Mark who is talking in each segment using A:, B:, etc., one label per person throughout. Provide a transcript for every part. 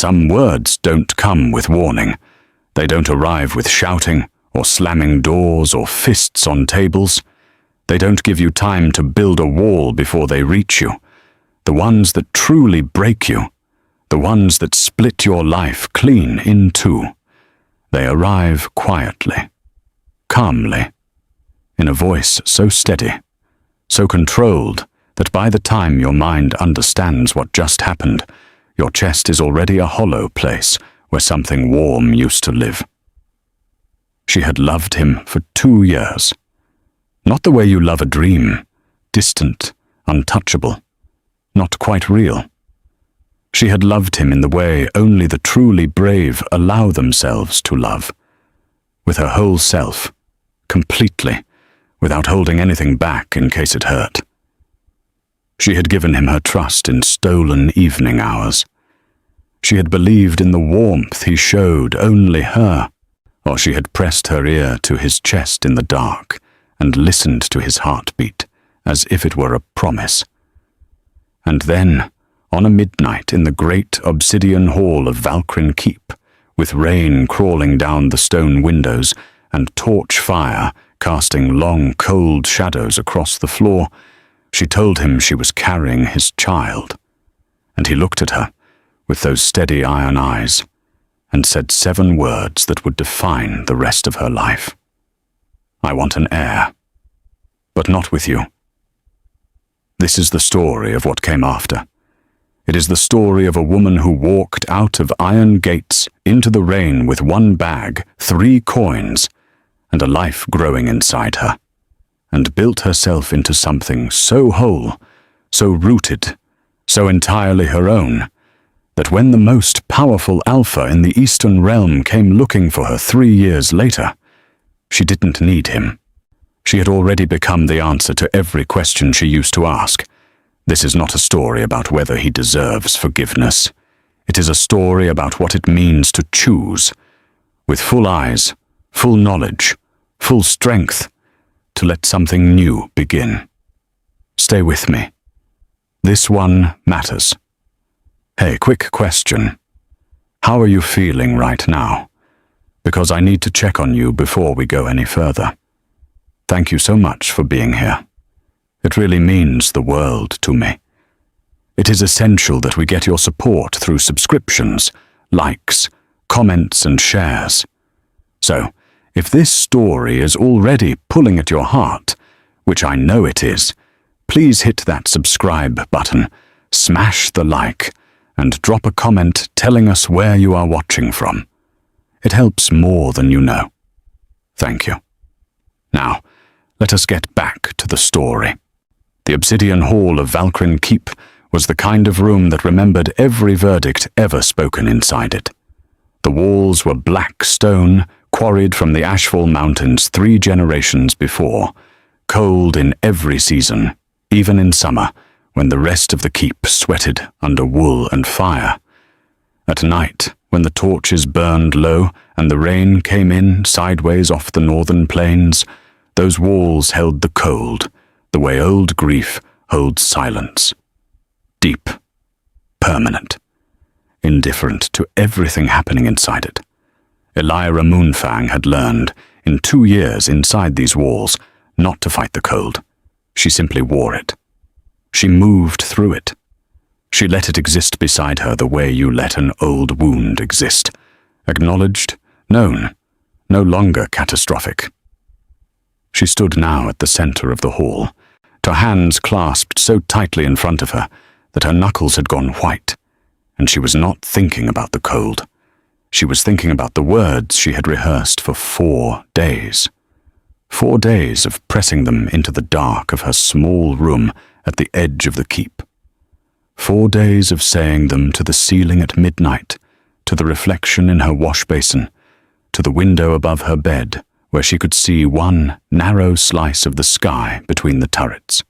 A: Some words don't come with warning. They don't arrive with shouting, or slamming doors, or fists on tables. They don't give you time to build a wall before they reach you. The ones that truly break you, the ones that split your life clean in two, they arrive quietly, calmly, in a voice so steady, so controlled that by the time your mind understands what just happened, your chest is already a hollow place where something warm used to live. She had loved him for 2 years. Not the way you love a dream, distant, untouchable, not quite real. She had loved him in the way only the truly brave allow themselves to love, with her whole self, completely, without holding anything back in case it hurt. She had given him her trust in stolen evening hours. She had believed in the warmth he showed only her, or she had pressed her ear to his chest in the dark and listened to his heartbeat as if it were a promise. And then, on a midnight in the great obsidian hall of Valkyrin Keep, with rain crawling down the stone windows and torch fire casting long, cold shadows across the floor, she told him she was carrying his child. And he looked at her with those steady iron eyes and said 7 words that would define the rest of her life. I want an heir, but not with you. This is the story of what came after. It is the story of a woman who walked out of iron gates into the rain with 1 bag, 3 coins, and a life growing inside her, and built herself into something so whole, so rooted, so entirely her own, that when the most powerful alpha in the Eastern Realm came looking for her 3 years later, she didn't need him. She had already become the answer to every question she used to ask. This is not a story about whether he deserves forgiveness. It is a story about what it means to choose, with full eyes, full knowledge, full strength, to let something new begin. Stay with me. This one matters. Hey, quick question. How are you feeling right now? Because I need to check on you before we go any further. Thank you so much for being here. It really means the world to me. It is essential that we get your support through subscriptions, likes, comments, and shares. So, if this story is already pulling at your heart, which I know it is, please hit that subscribe button, smash the like, and drop a comment telling us where you are watching from. It helps more than you know. Thank you. Now, let us get back to the story. The obsidian hall of Valkyrin Keep was the kind of room that remembered every verdict ever spoken inside it. The walls were black stone, quarried from the Ashfall Mountains 3 generations before, cold in every season, even in summer, when the rest of the keep sweated under wool and fire. At night, when the torches burned low and the rain came in sideways off the northern plains, those walls held the cold, the way old grief holds silence. Deep, permanent, indifferent to everything happening inside it. Elyra Moonfang had learned, in 2 years inside these walls, not to fight the cold. She simply wore it. She moved through it. She let it exist beside her the way you let an old wound exist. Acknowledged, known, no longer catastrophic. She stood now at the center of the hall, her hands clasped so tightly in front of her that her knuckles had gone white, and she was not thinking about the cold. She was thinking about the words she had rehearsed for 4 days. 4 days of pressing them into the dark of her small room at the edge of the keep. 4 days of saying them to the ceiling at midnight, to the reflection in her wash basin, to the window above her bed, where she could see one narrow slice of the sky between the turrets.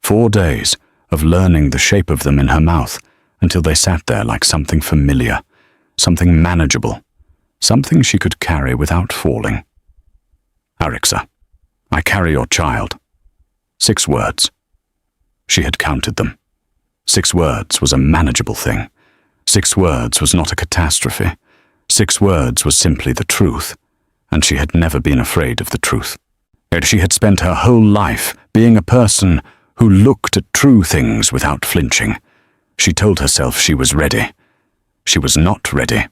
A: 4 days of learning the shape of them in her mouth until they sat there like something familiar, something manageable, something she could carry without falling. Arixor, I carry your child. 6 words. She had counted them. 6 words was a manageable thing, 6 words was not a catastrophe. 6 words was simply the truth, and she had never been afraid of the truth. Yet she had spent her whole life being a person who looked at true things without flinching. She told herself she was ready. She was not ready.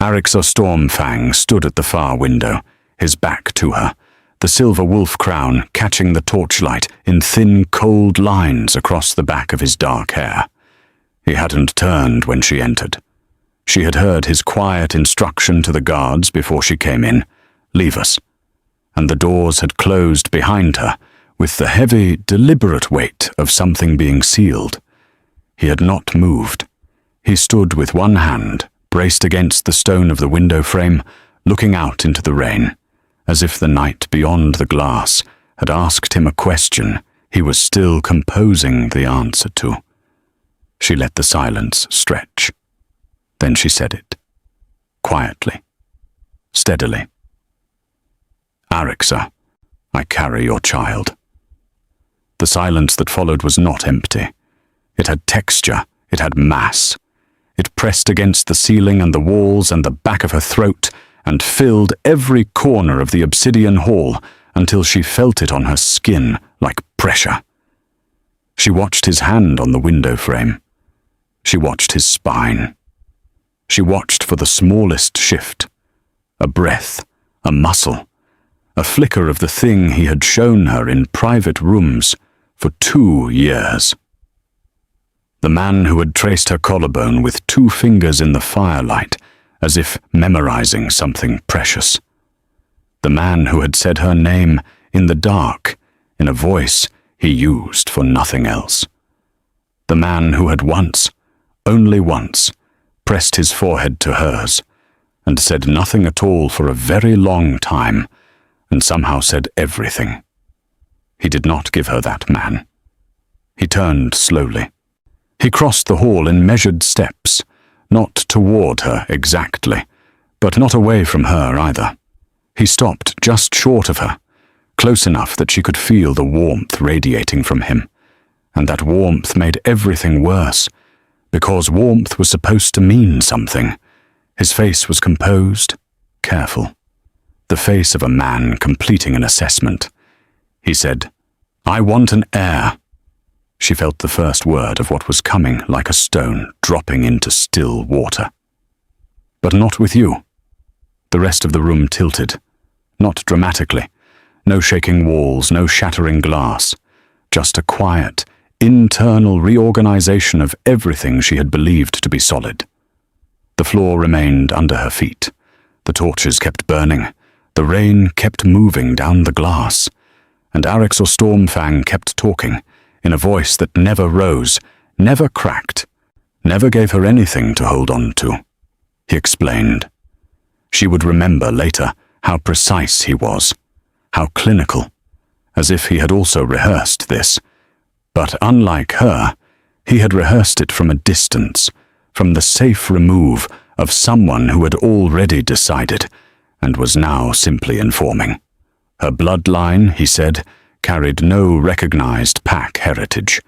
A: Arixor Stormfang stood at the far window, his back to her, the silver wolf crown catching the torchlight in thin, cold lines across the back of his dark hair. He hadn't turned when she entered. She had heard his quiet instruction to the guards before she came in, "Leave us." And the doors had closed behind her with the heavy, deliberate weight of something being sealed. He had not moved. He stood with one hand braced against the stone of the window frame, looking out into the rain, as if the night beyond the glass had asked him a question he was still composing the answer to. She let the silence stretch. Then she said it, quietly, steadily. "Arixor, I carry your child." The silence that followed was not empty. It had texture, it had mass. It pressed against the ceiling and the walls and the back of her throat and filled every corner of the obsidian hall until she felt it on her skin like pressure. She watched his hand on the window frame. She watched his spine. She watched for the smallest shift, a breath, a muscle, a flicker of the thing he had shown her in private rooms for 2 years. The man who had traced her collarbone with 2 fingers in the firelight, as if memorizing something precious. The man who had said her name in the dark, in a voice he used for nothing else. The man who had once, only once, pressed his forehead to hers, and said nothing at all for a very long time, and somehow said everything. He did not give her that man. He turned slowly. He crossed the hall in measured steps, not toward her exactly, but not away from her either. He stopped just short of her, close enough that she could feel the warmth radiating from him, and that warmth made everything worse, because warmth was supposed to mean something. His face was composed, careful, the face of a man completing an assessment. He said, "I want an heir." She felt the first word of what was coming like a stone dropping into still water. "But not with you." The rest of the room tilted, not dramatically. No shaking walls, no shattering glass, just a quiet, internal reorganization of everything she had believed to be solid. The floor remained under her feet. The torches kept burning. The rain kept moving down the glass. And Arixor Stormfang kept talking, in a voice that never rose, never cracked, never gave her anything to hold on to. He explained. She would remember later how precise he was, how clinical, as if he had also rehearsed this. But unlike her, he had rehearsed it from a distance, from the safe remove of someone who had already decided, and was now simply informing. Her bloodline, he said, carried no recognized pack heritage.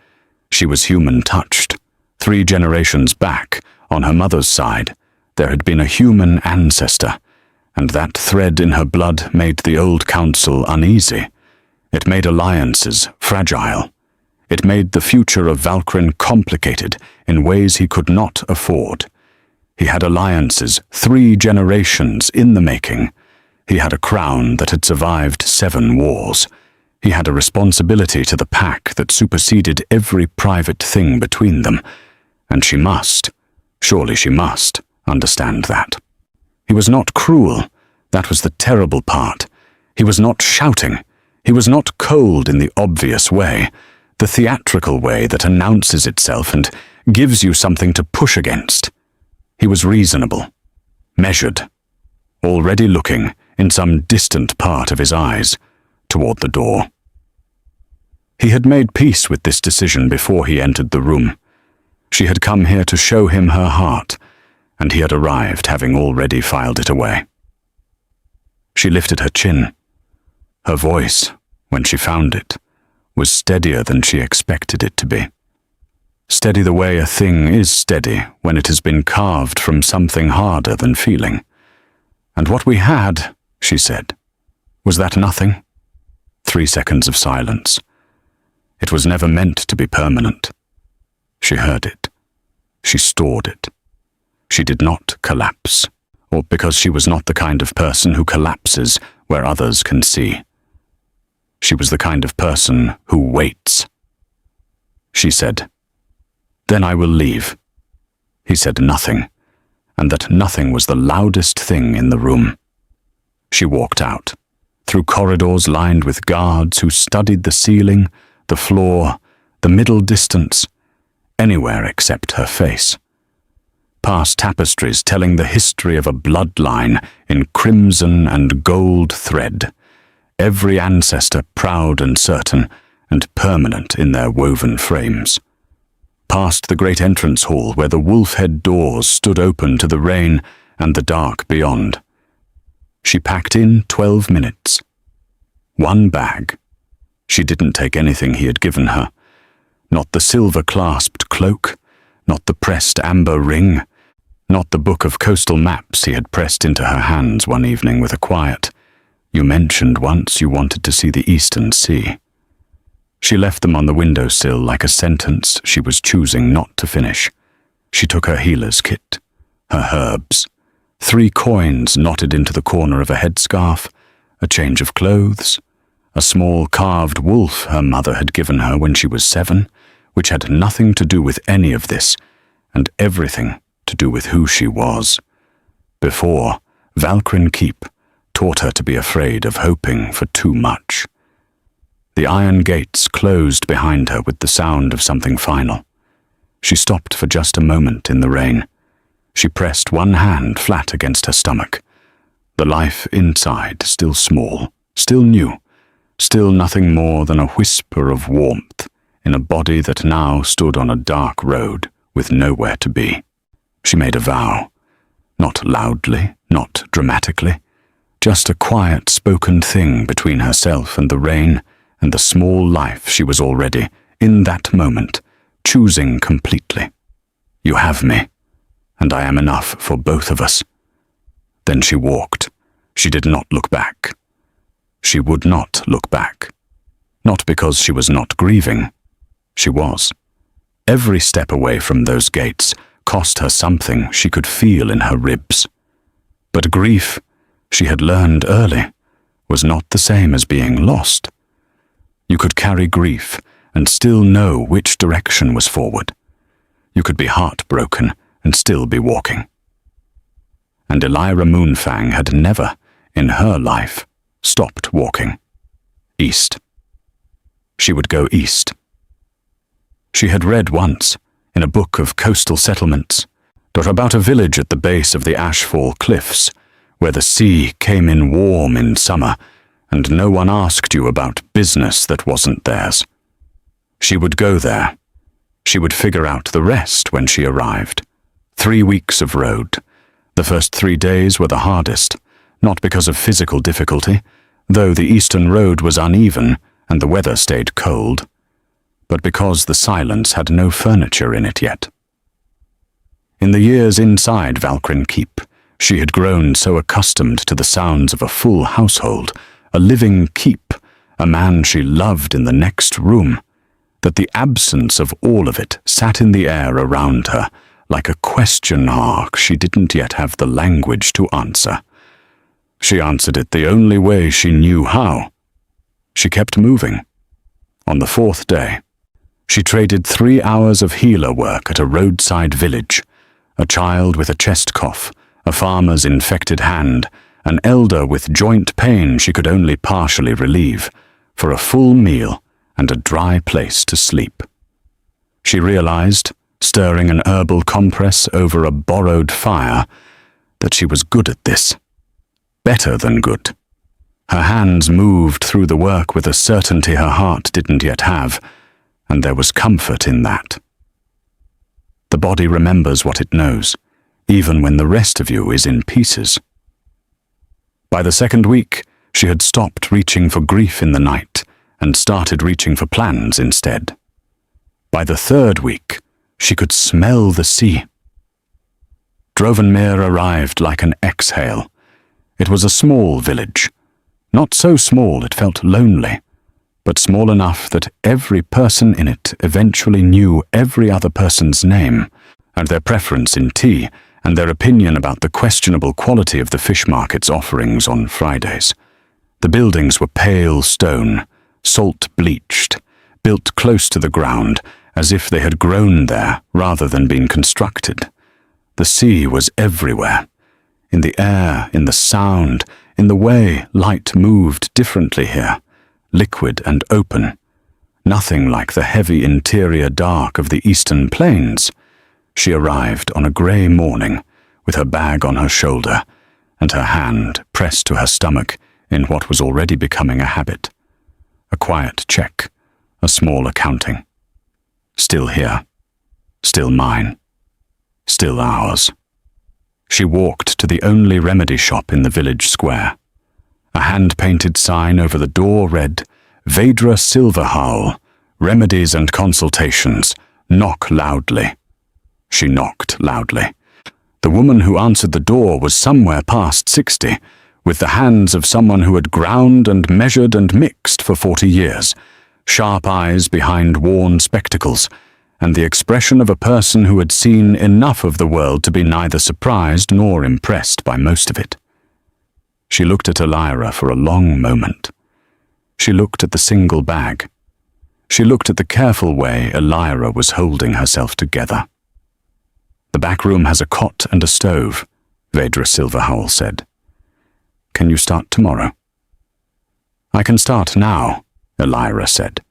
A: She was human-touched. 3 generations back, on her mother's side, there had been a human ancestor, and that thread in her blood made the old council uneasy. It made alliances fragile. It made the future of Valkyrin complicated in ways he could not afford. He had alliances 3 generations in the making. He had a crown that had survived 7 wars. He had a responsibility to the pack that superseded every private thing between them, and she must, surely she must, understand that. He was not cruel, that was the terrible part. He was not shouting. He was not cold in the obvious way, the theatrical way that announces itself and gives you something to push against. He was reasonable, measured, already looking, in some distant part of his eyes, toward the door. He had made peace with this decision before he entered the room. She had come here to show him her heart, and he had arrived having already filed it away. She lifted her chin. Her voice, when she found it, was steadier than she expected it to be. Steady the way a thing is steady when it has been carved from something harder than feeling. And what we had, she said, was that nothing? 3 seconds of silence. It was never meant to be permanent. She heard it. She stored it. She did not collapse, or because she was not the kind of person who collapses where others can see. She was the kind of person who waits. She said, "Then I will leave." He said nothing, and that nothing was the loudest thing in the room. She walked out, through corridors lined with guards who studied the ceiling, the floor, the middle distance, anywhere except her face. Past tapestries telling the history of a bloodline in crimson and gold thread, every ancestor proud and certain and permanent in their woven frames. Past the great entrance hall where the wolf-head doors stood open to the rain and the dark beyond. She packed in 12 minutes. 1 bag. She didn't take anything he had given her. Not the silver-clasped cloak, not the pressed amber ring, not the book of coastal maps he had pressed into her hands one evening with a quiet, "You mentioned once you wanted to see the Eastern Sea." She left them on the windowsill like a sentence she was choosing not to finish. She took her healer's kit, her herbs, 3 coins knotted into the corner of a headscarf, a change of clothes, a small carved wolf her mother had given her when she was 7, which had nothing to do with any of this, and everything to do with who she was. Before, Valkyrin Keep taught her to be afraid of hoping for too much. The iron gates closed behind her with the sound of something final. She stopped for just a moment in the rain. She pressed one hand flat against her stomach. The life inside still small, still new, still nothing more than a whisper of warmth in a body that now stood on a dark road with nowhere to be. She made a vow, not loudly, not dramatically, just a quiet spoken thing between herself and the rain and the small life she was already, in that moment, choosing completely. "You have me, and I am enough for both of us." Then she walked. She did not look back. She would not look back. Not because she was not grieving. She was. Every step away from those gates cost her something she could feel in her ribs. But grief, she had learned early, was not the same as being lost. You could carry grief and still know which direction was forward. You could be heartbroken and still be walking. And Elyra Moonfang had never, in her life, stopped walking. East. She would go east. She had read once, in a book of coastal settlements, about a village at the base of the Ashfall Cliffs, where the sea came in warm in summer, and no one asked you about business that wasn't theirs. She would go there. She would figure out the rest when she arrived. 3 weeks of road. The first 3 days were the hardest, not because of physical difficulty, though the eastern road was uneven and the weather stayed cold, but because the silence had no furniture in it yet. In the years inside Valkyrin Keep, she had grown so accustomed to the sounds of a full household, a living keep, a man she loved in the next room, that the absence of all of it sat in the air around her, like a question mark she didn't yet have the language to answer. She answered it the only way she knew how. She kept moving. On the 4th day, she traded 3 hours of healer work at a roadside village, a child with a chest cough, a farmer's infected hand, an elder with joint pain she could only partially relieve, for a full meal and a dry place to sleep. She realized, stirring an herbal compress over a borrowed fire, that she was good at this. Better than good. Her hands moved through the work with a certainty her heart didn't yet have, and there was comfort in that. The body remembers what it knows, even when the rest of you is in pieces. By the 2nd week, she had stopped reaching for grief in the night and started reaching for plans instead. By the 3rd week, She could smell the sea. Drovenmere arrived like an exhale. It was a small village. Not so small it felt lonely, but small enough that every person in it eventually knew every other person's name, and their preference in tea, and their opinion about the questionable quality of the fish market's offerings on Fridays. The buildings were pale stone, salt-bleached, built close to the ground, as if they had grown there rather than been constructed. The sea was everywhere, in the air, in the sound, in the way light moved differently here, liquid and open. Nothing like the heavy interior dark of the eastern plains. She arrived on a grey morning, with her bag on her shoulder, and her hand pressed to her stomach in what was already becoming a habit. A quiet check, a small accounting. Still here. Still mine. Still ours. She walked to the only remedy shop in the village square. A hand-painted sign over the door read, "Vedra Silverhowl, Remedies and Consultations. Knock loudly." She knocked loudly. The woman who answered the door was somewhere past 60, with the hands of someone who had ground and measured and mixed for 40 years, sharp eyes behind worn spectacles, and the expression of a person who had seen enough of the world to be neither surprised nor impressed by most of it. She looked at Elyra for a long moment. She looked at the single bag. She looked at the careful way Elyra was holding herself together. "The back room has a cot and a stove," Vedra Silverhowl said. "Can you start tomorrow?" "I can start now," Elyra said.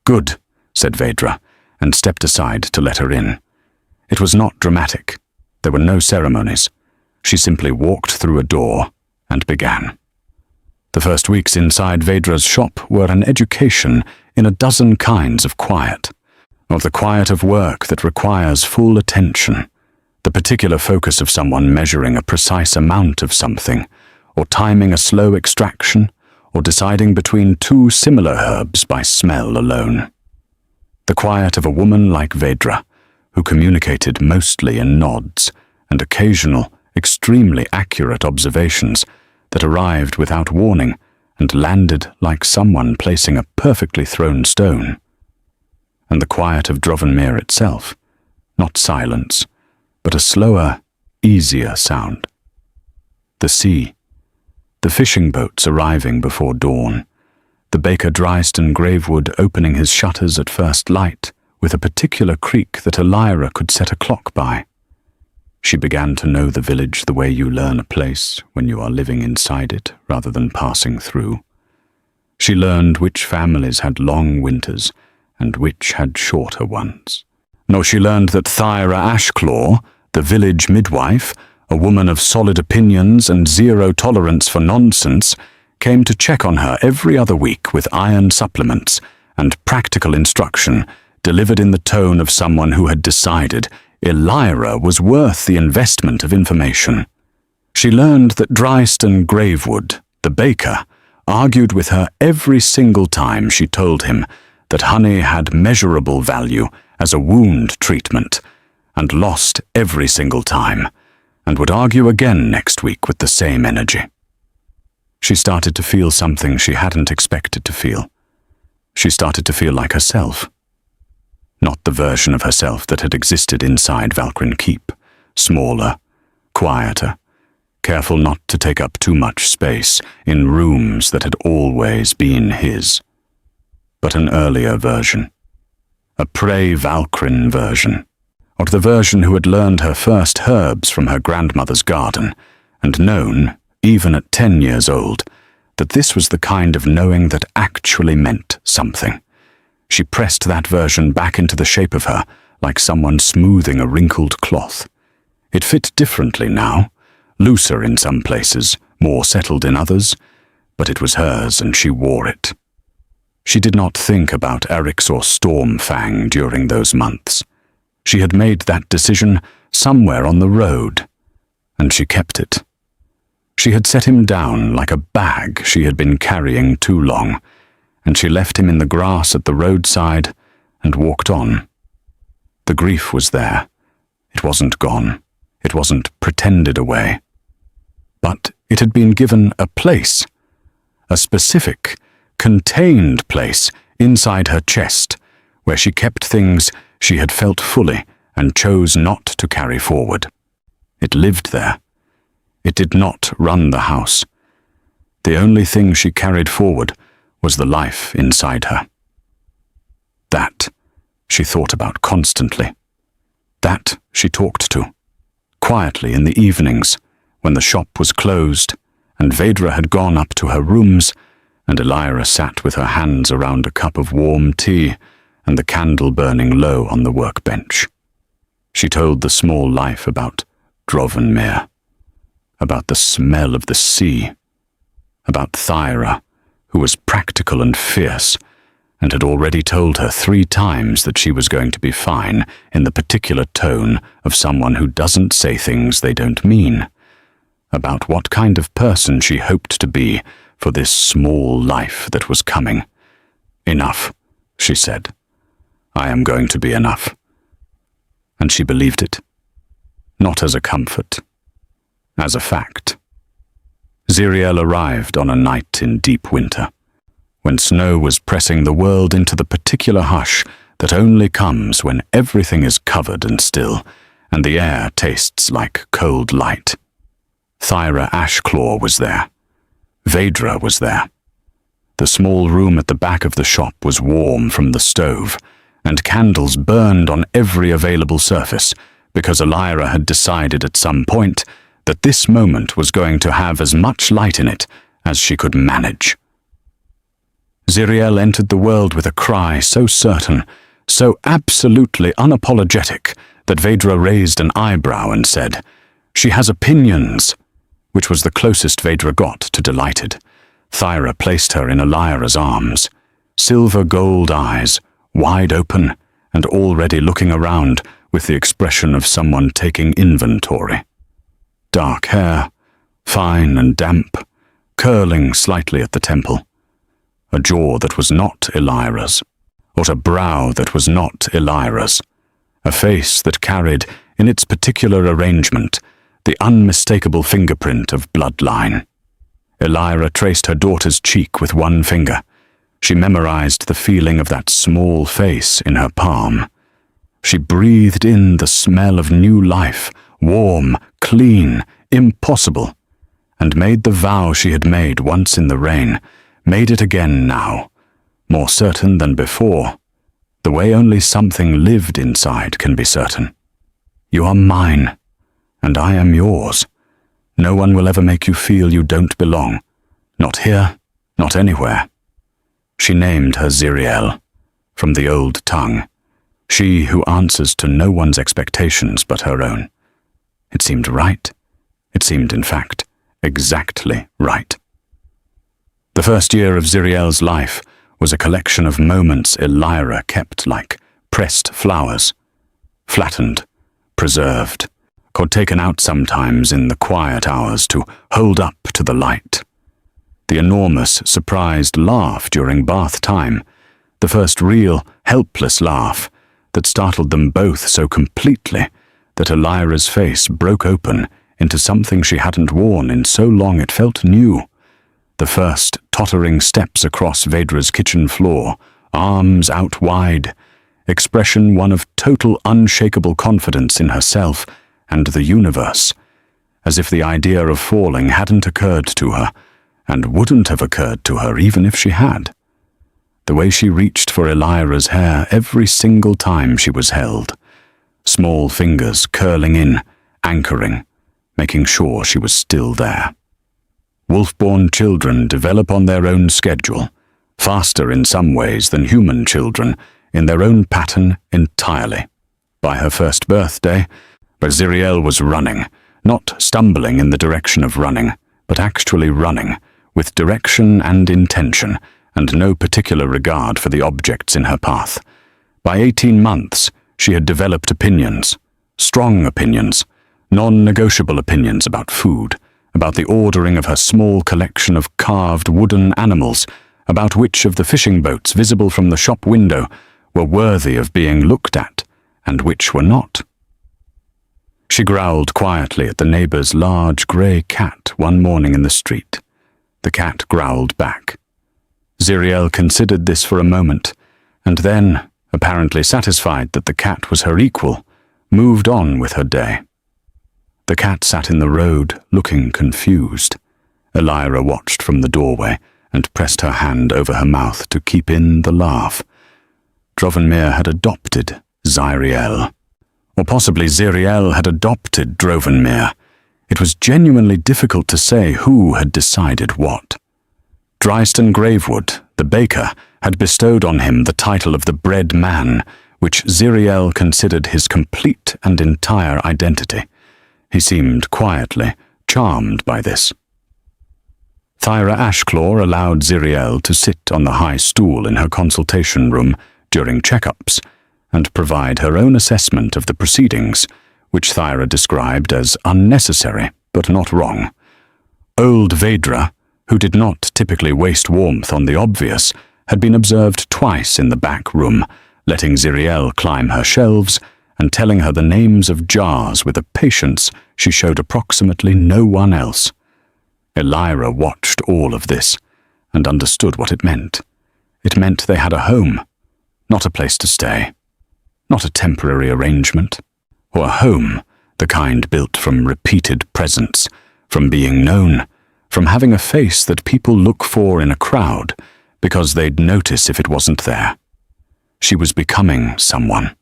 A: "Good," said Vedra, and stepped aside to let her in. It was not dramatic. There were no ceremonies. She simply walked through a door and began. The first weeks inside Vedra's shop were an education in a dozen kinds of quiet, of the quiet of work that requires full attention, the particular focus of someone measuring a precise amount of something, or timing a slow extraction, or deciding between two similar herbs by smell alone. The quiet of a woman like Vedra, who communicated mostly in nods and occasional, extremely accurate observations that arrived without warning and landed like someone placing a perfectly thrown stone. And the quiet of Drovenmere itself, not silence, but a slower, easier sound. The sea, the fishing boats arriving before dawn, the baker Dryston Gravewood opening his shutters at first light with a particular creak that Elyra could set a clock by. She began to know the village the way you learn a place when you are living inside it rather than passing through. She learned which families had long winters and which had shorter ones. Nor she learned that Thyra Ashclaw, the village midwife, a woman of solid opinions and zero tolerance for nonsense, came to check on her every other week with iron supplements and practical instruction delivered in the tone of someone who had decided Elyra was worth the investment of information. She learned that Dryston Gravewood, the baker, argued with her every single time she told him that honey had measurable value as a wound treatment, and lost every single time, and would argue again next week with the same energy. She started to feel something she hadn't expected to feel. She started to feel like herself. Not the version of herself that had existed inside Valkyrin Keep, smaller, quieter, careful not to take up too much space in rooms that had always been his. But an earlier version. A pre-Valkyrin version. Or the version who had learned her first herbs from her grandmother's garden, and known, even at 10 years old, that this was the kind of knowing that actually meant something. She pressed that version back into the shape of her, like someone smoothing a wrinkled cloth. It fit differently now, looser in some places, more settled in others, but it was hers and she wore it. She did not think about Arixor Stormfang during those months. She had made that decision somewhere on the road, and she kept it. She had set him down like a bag she had been carrying too long, and she left him in the grass at the roadside and walked on. The grief was there. It wasn't gone. It wasn't pretended away. But it had been given a place, a specific, contained place inside her chest, where she kept things she had felt fully and chose not to carry forward. It lived there. It did not run the house. The only thing she carried forward was the life inside her. That she thought about constantly. That she talked to, quietly in the evenings, when the shop was closed and Vedra had gone up to her rooms and Elyra sat with her hands around a cup of warm tea and the candle burning low on the workbench. She told the small life about Drovenmere, about the smell of the sea, about Thyra, who was practical and fierce, and had already told her 3 times that she was going to be fine in the particular tone of someone who doesn't say things they don't mean, about what kind of person she hoped to be for this small life that was coming. Enough, she said. I am going to be enough. And she believed it. Not as a comfort, as a fact. Zeriel arrived on a night in deep winter, when snow was pressing the world into the particular hush that only comes when everything is covered and still, and the air tastes like cold light. Thyra Ashclaw was there. Vedra was there. The small room at the back of the shop was warm from the stove, and candles burned on every available surface, because Elyra had decided at some point that this moment was going to have as much light in it as she could manage. Zeriel entered the world with a cry so certain, so absolutely unapologetic, that Vedra raised an eyebrow and said, "She has opinions," which was the closest Vedra got to delighted. Thyra placed her in Elyra's arms, silver gold eyes, wide open, and already looking around with the expression of someone taking inventory. Dark hair, fine and damp, curling slightly at the temple. A jaw that was not Elyra's, or a brow that was not Elyra's. A face that carried, in its particular arrangement, the unmistakable fingerprint of bloodline. Elyra traced her daughter's cheek with one finger. She memorized the feeling of that small face in her palm. She breathed in the smell of new life, warm, clean, impossible, and made the vow she had made once in the rain, made it again now, more certain than before, the way only something lived inside can be certain. You are mine, and I am yours. No one will ever make you feel you don't belong. Not here, not anywhere. She named her Zeriel, from the old tongue, she who answers to no one's expectations but her own. It seemed right. It seemed, in fact, exactly right. The first year of Zeriel's life was a collection of moments Elyra kept like pressed flowers, flattened, preserved, or taken out sometimes in the quiet hours to hold up to the light. The enormous, surprised laugh during bath time, the first real, helpless laugh that startled them both so completely that Elyra's face broke open into something she hadn't worn in so long it felt new. The first tottering steps across Vedra's kitchen floor, arms out wide, expression one of total unshakable confidence in herself and the universe, as if the idea of falling hadn't occurred to her, and wouldn't have occurred to her even if she had. The way she reached for Elyra's hair every single time she was held, small fingers curling in, anchoring, making sure she was still there. Wolf-born children develop on their own schedule, faster in some ways than human children, in their own pattern entirely. By her first birthday, Zeriel was running, not stumbling in the direction of running, but actually running, with direction and intention, and no particular regard for the objects in her path. By 18 months, she had developed opinions, strong opinions, non-negotiable opinions about food, about the ordering of her small collection of carved wooden animals, about which of the fishing boats visible from the shop window were worthy of being looked at and which were not. She growled quietly at the neighbor's large grey cat one morning in the street. The cat growled back. Zeriel considered this for a moment, and then, apparently satisfied that the cat was her equal, moved on with her day. The cat sat in the road, looking confused. Elyra watched from the doorway and pressed her hand over her mouth to keep in the laugh. Drovenmere had adopted Zeriel. Or possibly Zeriel had adopted Drovenmere. It was genuinely difficult to say who had decided what. Dryston Gravewood, the baker, had bestowed on him the title of the Bread Man, which Zeriel considered his complete and entire identity. He seemed quietly charmed by this. Thyra Ashclaw allowed Zeriel to sit on the high stool in her consultation room during checkups and provide her own assessment of the proceedings, which Thyra described as unnecessary but not wrong. Old Vedra, who did not typically waste warmth on the obvious, had been observed twice in the back room, letting Zeriel climb her shelves and telling her the names of jars with a patience she showed approximately no one else. Elyra watched all of this and understood what it meant. It meant they had a home, not a place to stay, not a temporary arrangement, or a home, the kind built from repeated presence, from being known, from having a face that people look for in a crowd because they'd notice if it wasn't there. She was becoming someone,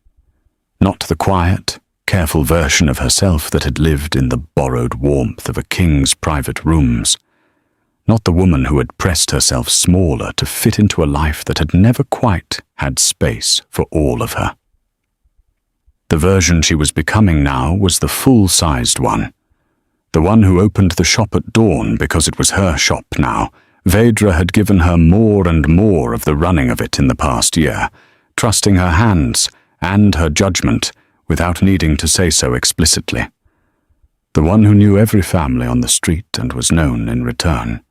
A: not the quiet, careful version of herself that had lived in the borrowed warmth of a king's private rooms, not the woman who had pressed herself smaller to fit into a life that had never quite had space for all of her. The version she was becoming now was the full-sized one, the one who opened the shop at dawn because it was her shop now. Vedra had given her more and more of the running of it in the past year, trusting her hands and her judgment without needing to say so explicitly. The one who knew every family on the street and was known in return,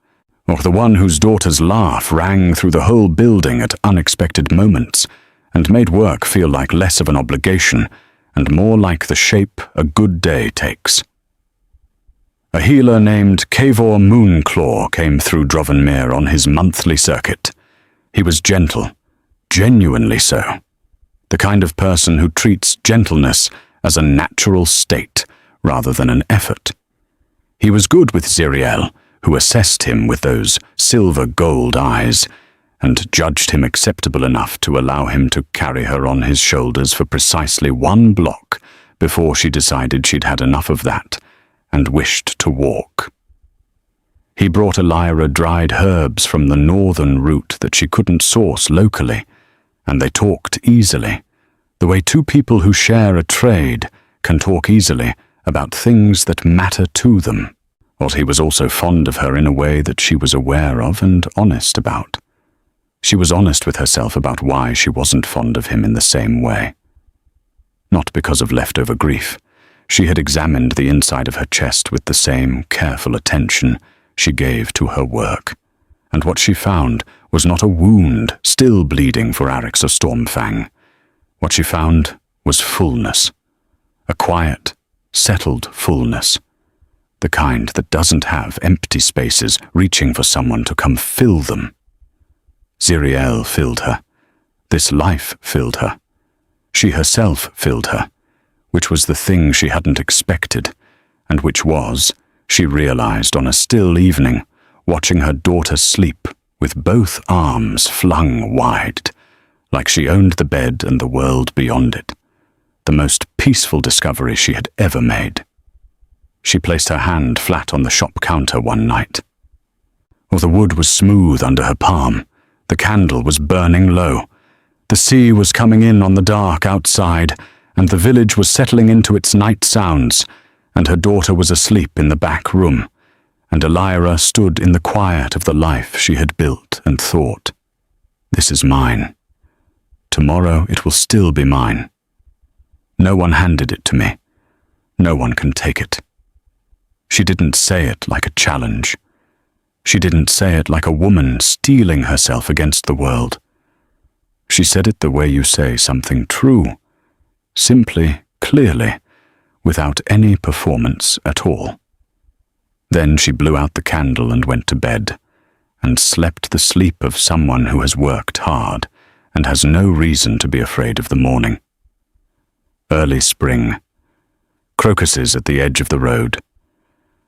A: or the one whose daughter's laugh rang through the whole building at unexpected moments and made work feel like less of an obligation and more like the shape a good day takes. A healer named Cavor Moonclaw came through Drovenmere on his monthly circuit. He was gentle, genuinely so. The kind of person who treats gentleness as a natural state rather than an effort. He was good with Zeriel, who assessed him with those silver-gold eyes, and judged him acceptable enough to allow him to carry her on his shoulders for precisely 1 block before she decided she'd had enough of that and wished to walk. He brought Elyra dried herbs from the northern route that she couldn't source locally, and they talked easily, the way two people who share a trade can talk easily about things that matter to them. But he was also fond of her in a way that she was aware of and honest about. She was honest with herself about why she wasn't fond of him in the same way. Not because of leftover grief. She had examined the inside of her chest with the same careful attention she gave to her work, and what she found was not a wound still bleeding for Arixor Stormfang. What she found was fullness, a quiet, settled fullness, the kind that doesn't have empty spaces reaching for someone to come fill them. Zeriel filled her. This life filled her. She herself filled her, which was the thing she hadn't expected, and which was, she realized on a still evening, watching her daughter sleep with both arms flung wide, like she owned the bed and the world beyond it, the most peaceful discovery she had ever made. She placed her hand flat on the shop counter one night. The wood was smooth under her palm. The candle was burning low. The sea was coming in on the dark outside, and the village was settling into its night sounds, and her daughter was asleep in the back room, and Elyra stood in the quiet of the life she had built and thought, "This is mine. Tomorrow it will still be mine. No one handed it to me. No one can take it." She didn't say it like a challenge. She didn't say it like a woman steeling herself against the world. She said it the way you say something true, simply, clearly, without any performance at all. Then she blew out the candle and went to bed, and slept the sleep of someone who has worked hard and has no reason to be afraid of the morning. Early spring. Crocuses at the edge of the road.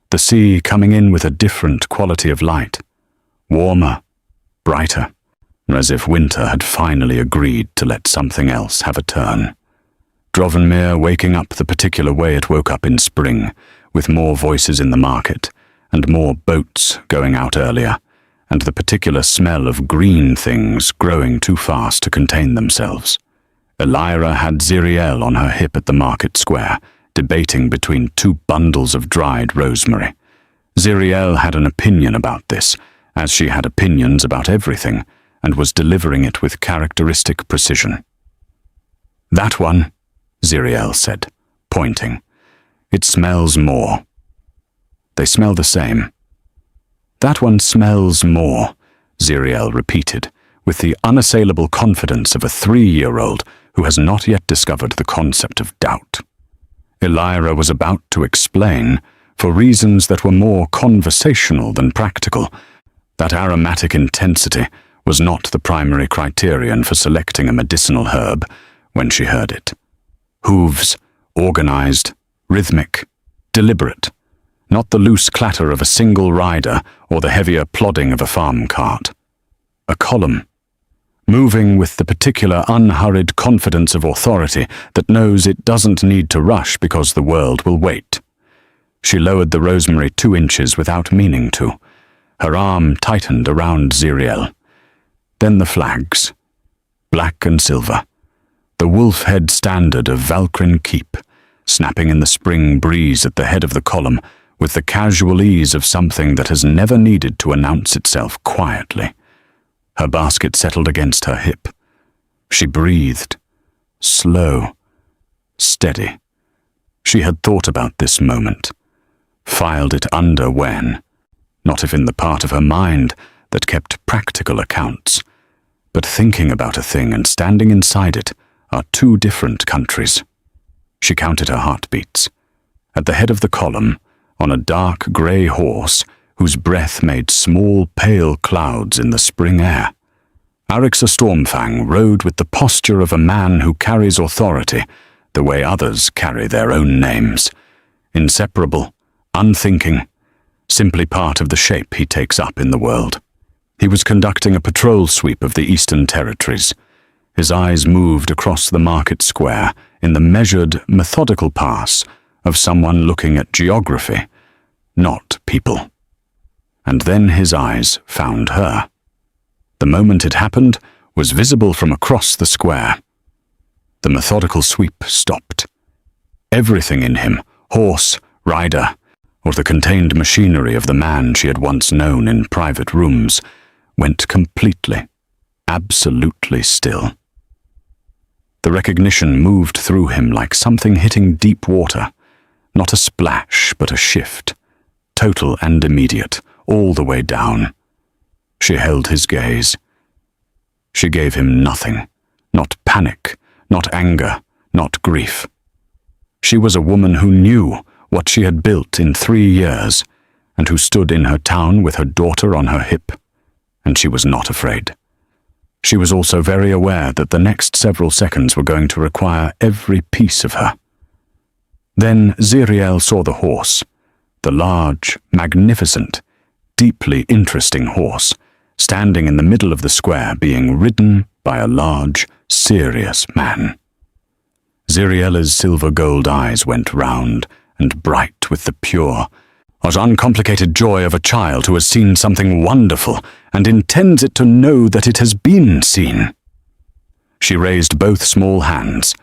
A: The sea coming in with a different quality of light, warmer, brighter, as if winter had finally agreed to let something else have a turn. Drovenmere waking up the particular way it woke up in spring, with more voices in the market, and more boats going out earlier, and the particular smell of green things growing too fast to contain themselves. Elyra had Zeriel on her hip at the market square, debating between two bundles of dried rosemary. Zeriel had an opinion about this, as she had opinions about everything, and was delivering it with characteristic precision. "That one," Zeriel said, pointing. "It smells more." They smell the same. "That one smells more," Zeriel repeated, with the unassailable confidence of a 3-year-old who has not yet discovered the concept of doubt. Elyra was about to explain, for reasons that were more conversational than practical, that aromatic intensity was not the primary criterion for selecting a medicinal herb, when she heard it. Hooves, organized, rhythmic, deliberate, not the loose clatter of a single rider or the heavier plodding of a farm cart. A column, moving with the particular unhurried confidence of authority that knows it doesn't need to rush because the world will wait. She lowered the rosemary 2 inches without meaning to. Her arm tightened around Zeriel. Then the flags, black and silver, the wolf head standard of Valkyrin Keep, snapping in the spring breeze at the head of the column with the casual ease of something that has never needed to announce itself quietly. Her basket settled against her hip. She breathed, slow, steady. She had thought about this moment, filed it under when, not if in the part of her mind that kept practical accounts, but thinking about a thing and standing inside it are 2 different countries. She counted her heartbeats. At the head of the column, on a dark grey horse whose breath made small pale clouds in the spring air, Arixor Stormfang rode with the posture of a man who carries authority the way others carry their own names, inseparable, unthinking, simply part of the shape he takes up in the world. He was conducting a patrol sweep of the Eastern Territories. His eyes moved across the market square in the measured, methodical pass of someone looking at geography, not people. And then his eyes found her. The moment it happened was visible from across the square. The methodical sweep stopped. Everything in him, horse, rider, or the contained machinery of the man she had once known in private rooms, went completely, absolutely still. The recognition moved through him like something hitting deep water, not a splash but a shift, total and immediate, all the way down. She held his gaze. She gave him nothing, not panic, not anger, not grief. She was a woman who knew what she had built in 3 years, and who stood in her town with her daughter on her hip, and she was not afraid. She was also very aware that the next several seconds were going to require every piece of her. Then Zeriel saw the horse, the large, magnificent, deeply interesting horse, standing in the middle of the square being ridden by a large, serious man. Zeriel's silver-gold eyes went round and bright with the pure, uncomplicated joy of a child who has seen something wonderful and intends it to know that it has been seen. She raised both small hands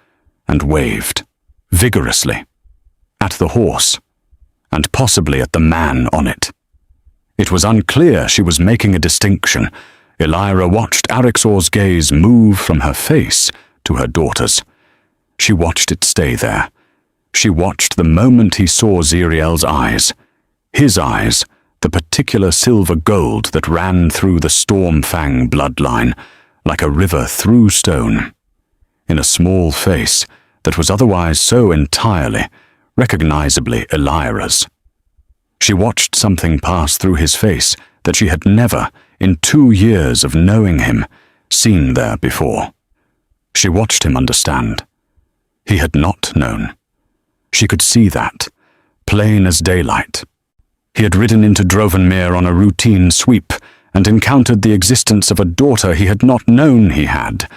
A: and waved, vigorously, at the horse, and possibly at the man on it. It was unclear she was making a distinction. Elyra watched Arixor's gaze move from her face to her daughter's. She watched it stay there. She watched the moment he saw Zeriel's eyes. His eyes, the particular silver gold that ran through the Stormfang bloodline, like a river through stone. In a small face, that was otherwise so entirely, recognizably Elyra's. She watched something pass through his face that she had never, in 2 years of knowing him, seen there before. She watched him understand. He had not known. She could see that, plain as daylight. He had ridden into Drovenmere on a routine sweep and encountered the existence of a daughter he had not known he had,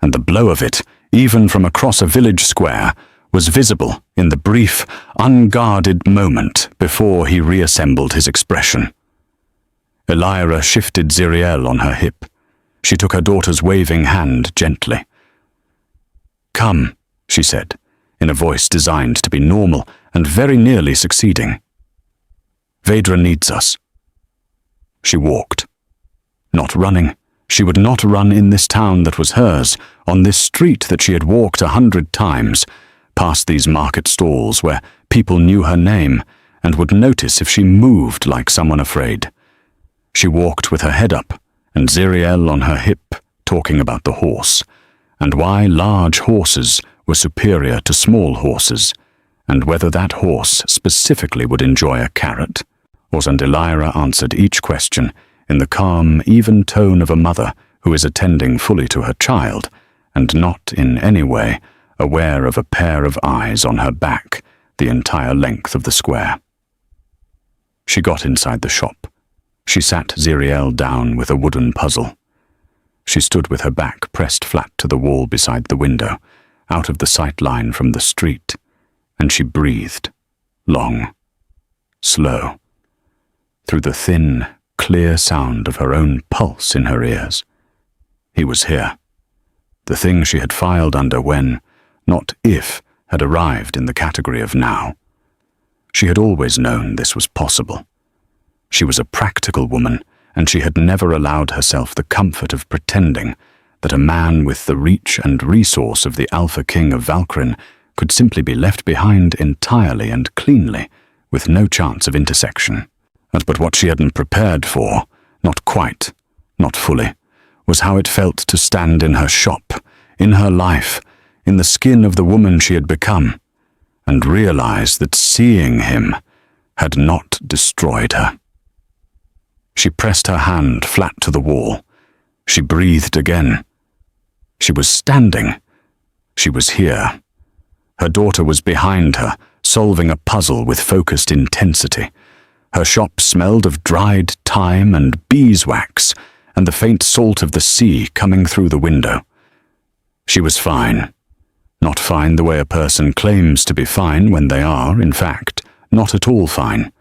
A: and the blow of it, even from across a village square, was visible in the brief, unguarded moment before he reassembled his expression. Elyra shifted Zeriel on her hip. She took her daughter's waving hand gently. "Come," she said, in a voice designed to be normal and very nearly succeeding. "Vaedra needs us." She walked. Not running. She would not run in this town that was hers, on this street that she had walked 100 times, past these market stalls where people knew her name and would notice if she moved like someone afraid. She walked with her head up, and Zeriel on her hip, talking about the horse, and why large horses were superior to small horses, and whether that horse specifically would enjoy a carrot. And Elyra answered each question in the calm, even tone of a mother who is attending fully to her child, and not in any way aware of a pair of eyes on her back the entire length of the square. She got inside the shop. She sat Zeriel down with a wooden puzzle. She stood with her back pressed flat to the wall beside the window, out of the sight line from the street, and she breathed, long, slow, through the thin, clear sound of her own pulse in her ears. He was here. The thing she had filed under when, not if, had arrived in the category of now. She had always known this was possible. She was a practical woman, and she had never allowed herself the comfort of pretending that a man with the reach and resource of the Alpha King of Valkyrin could simply be left behind entirely and cleanly, with no chance of intersection. But what she hadn't prepared for, not quite, not fully, was how it felt to stand in her shop, in her life, in the skin of the woman she had become, and realize that seeing him had not destroyed her. She pressed her hand flat to the wall. She breathed again. She was standing. She was here. Her daughter was behind her, solving a puzzle with focused intensity. Her shop smelled of dried thyme and beeswax, and the faint salt of the sea coming through the window. She was fine. Not fine the way a person claims to be fine when they are, in fact, not at all fine.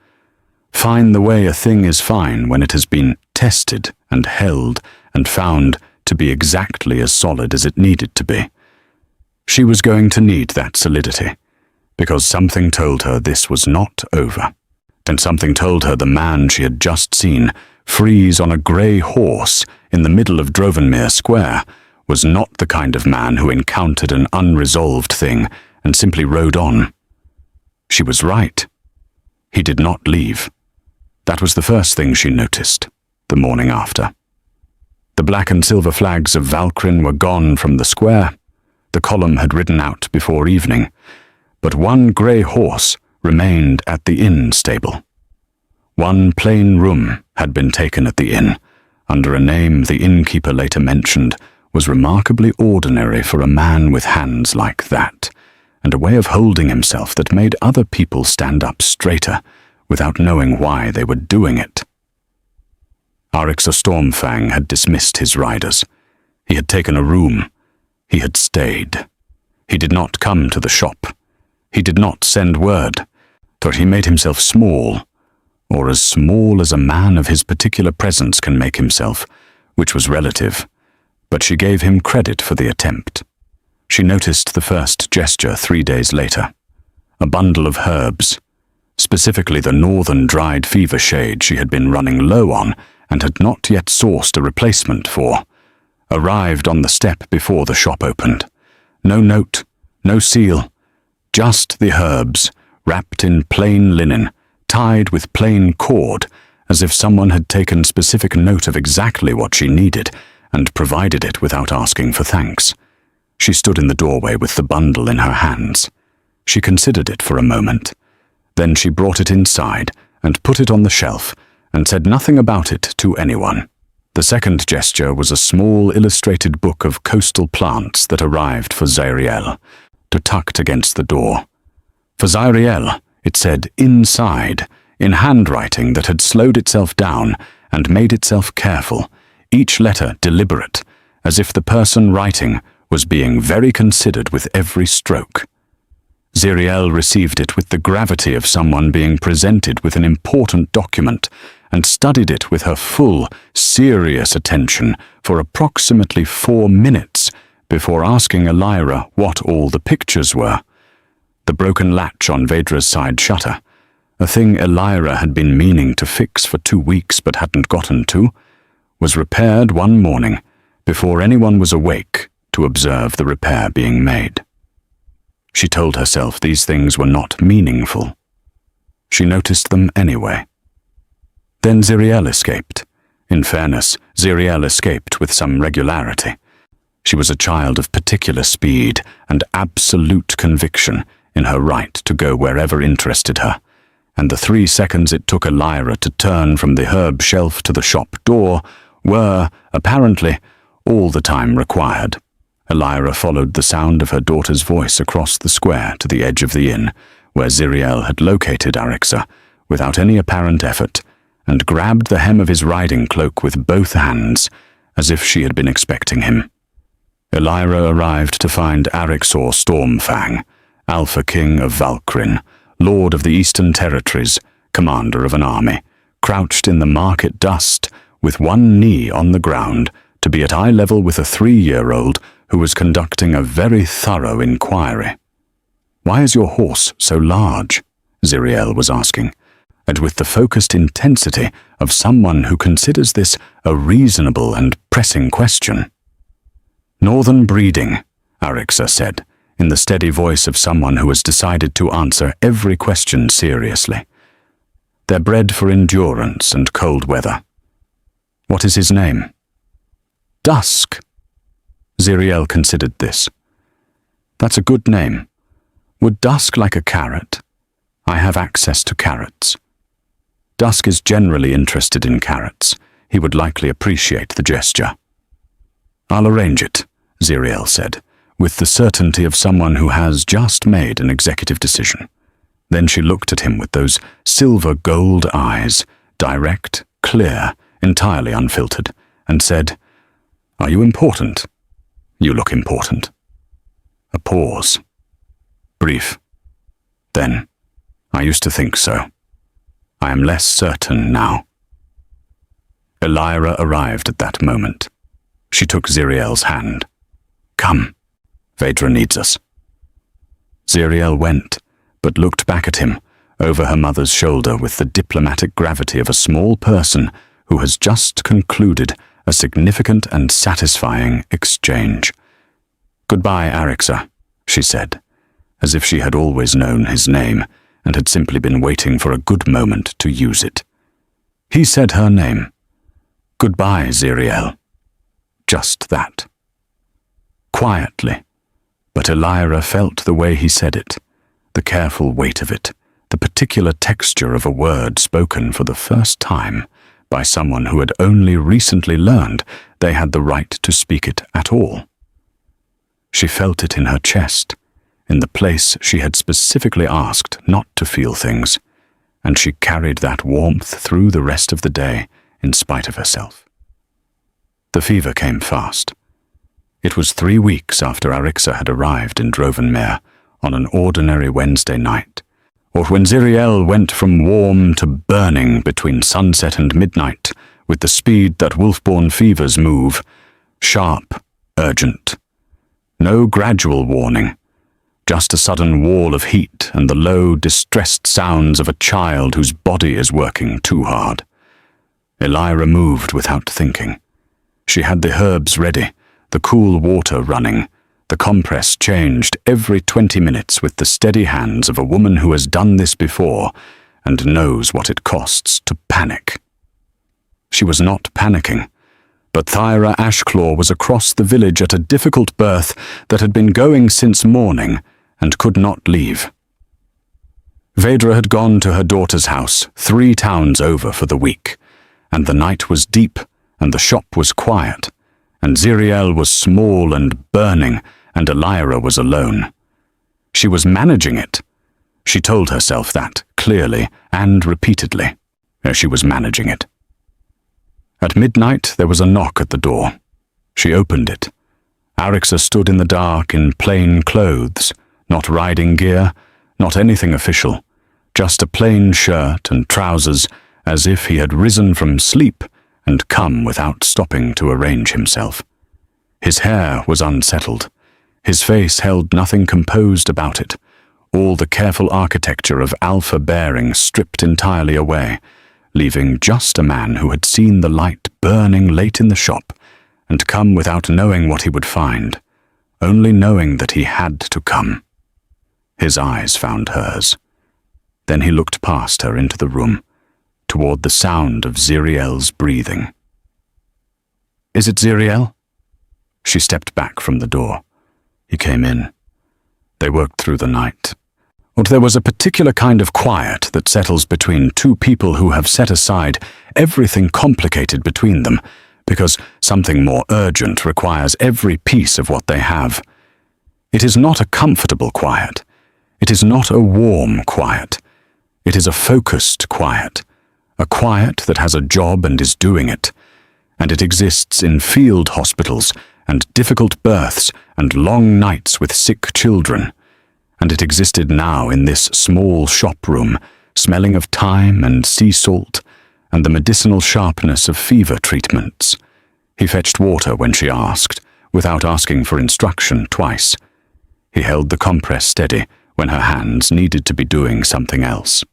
A: Fine the way a thing is fine when it has been tested and held and found to be exactly as solid as it needed to be. She was going to need that solidity, because something told her this was not over. And something told her the man she had just seen freeze on a grey horse in the middle of Drovenmere Square was not the kind of man who encountered an unresolved thing and simply rode on. She was right. He did not leave. That was the first thing she noticed, the morning after. The black and silver flags of Valkyrin were gone from the square. The column had ridden out before evening, but one grey horse remained at the inn stable. One plain room had been taken at the inn, under a name the innkeeper later mentioned was remarkably ordinary for a man with hands like that, and a way of holding himself that made other people stand up straighter, without knowing why they were doing it. Arixor Stormfang had dismissed his riders. He had taken a room. He had stayed. He did not come to the shop. He did not send word. But he made himself small, or as small as a man of his particular presence can make himself, which was relative, but she gave him credit for the attempt. She noticed the first gesture 3 days later. A bundle of herbs, specifically the northern dried fever shade she had been running low on and had not yet sourced a replacement for, arrived on the step before the shop opened. No note, no seal, just the herbs, wrapped in plain linen, tied with plain cord, as if someone had taken specific note of exactly what she needed and provided it without asking for thanks. She stood in the doorway with the bundle in her hands. She considered it for a moment. Then she brought it inside and put it on the shelf and said nothing about it to anyone. The second gesture was a small illustrated book of coastal plants that arrived for Zeriel, tucked against the door. For Zeriel, it said inside, in handwriting that had slowed itself down and made itself careful, each letter deliberate, as if the person writing was being very considered with every stroke. Zeriel received it with the gravity of someone being presented with an important document and studied it with her full, serious attention for approximately 4 minutes before asking Elyra what all the pictures were. The broken latch on Vedra's side shutter, a thing Elyra had been meaning to fix for 2 weeks but hadn't gotten to, was repaired one morning before anyone was awake to observe the repair being made. She told herself these things were not meaningful. She noticed them anyway. Then Zeriel escaped. In fairness, Zeriel escaped with some regularity. She was a child of particular speed and absolute conviction in her right to go wherever interested her, and the 3 seconds it took Elyra to turn from the herb shelf to the shop door were, apparently, all the time required. Elyra followed the sound of her daughter's voice across the square to the edge of the inn, where Zeriel had located Arixor, without any apparent effort, and grabbed the hem of his riding cloak with both hands, as if she had been expecting him. Elyra arrived to find Arixor Stormfang, Alpha King of Valkyrin, Lord of the Eastern Territories, commander of an army, crouched in the market dust, with one knee on the ground, to be at eye level with a 3-year-old who was conducting a very thorough inquiry. "Why is your horse so large?" Zeriel was asking, and with the focused intensity of someone who considers this a reasonable and pressing question. "Northern breeding," Arixor said, in the steady voice of someone who has decided to answer every question seriously. "They're bred for endurance and cold weather." "What is his name?" "Dusk." Zeriel considered this. "That's a good name. Would Dusk like a carrot? I have access to carrots." Dusk is generally interested in carrots. He would likely appreciate the gesture. "I'll arrange it," Zeriel said, with the certainty of someone who has just made an executive decision. Then she looked at him with those silver-gold eyes, direct, clear, entirely unfiltered, and said, "Are you important? You look important." A pause. Brief. Then, "I used to think so. I am less certain now." Elyra arrived at that moment. She took Zeriel's hand. "Come. Vedra needs us." Zeriel went, but looked back at him, over her mother's shoulder with the diplomatic gravity of a small person who has just concluded a significant and satisfying exchange. "Goodbye, Arixor," she said, as if she had always known his name and had simply been waiting for a good moment to use it. He said her name. "Goodbye, Zeriel." Just that. Quietly, but Elyra felt the way he said it, the careful weight of it, the particular texture of a word spoken for the first time by someone who had only recently learned they had the right to speak it at all. She felt it in her chest, in the place she had specifically asked not to feel things, and she carried that warmth through the rest of the day in spite of herself. The fever came fast. It was 3 weeks after Arixor had arrived in Drovenmere on an ordinary Wednesday night, or when Zeriel went from warm to burning between sunset and midnight with the speed that wolf-born fevers move, sharp, urgent. No gradual warning, just a sudden wall of heat and the low, distressed sounds of a child whose body is working too hard. Elyra moved without thinking. She had the herbs ready, the cool water running, the compress changed every 20 minutes with the steady hands of a woman who has done this before and knows what it costs to panic. She was not panicking, But Thyra Ashclaw was across the village at a difficult birth that had been going since morning and could not leave. Vedra had gone to her daughter's house 3 towns over for the week, and the night was deep and the shop was quiet, and Zeriel was small and burning, and Elyra was alone. She was managing it. She told herself that, clearly and repeatedly, as she was managing it. At midnight there was a knock at the door. She opened it. Arixor stood in the dark in plain clothes, not riding gear, not anything official, just a plain shirt and trousers, as if he had risen from sleep and come without stopping to arrange himself. His hair was unsettled. His face held nothing composed about it, all the careful architecture of alpha bearing stripped entirely away, leaving just a man who had seen the light burning late in the shop and come without knowing what he would find, only knowing that he had to come. His eyes found hers. Then he looked past her into the room, toward the sound of Zeriel's breathing. "Is it Zeriel?" She stepped back from the door. He came in. They worked through the night. But there was a particular kind of quiet that settles between two people who have set aside everything complicated between them, because something more urgent requires every piece of what they have. It is not a comfortable quiet. It is not a warm quiet. It is a focused quiet, a quiet that has a job and is doing it, and it exists in field hospitals and difficult births and long nights with sick children, and it existed now in this small shop room, smelling of thyme and sea salt and the medicinal sharpness of fever treatments. He fetched water when she asked, without asking for instruction twice. He held the compress steady when her hands needed to be doing something else.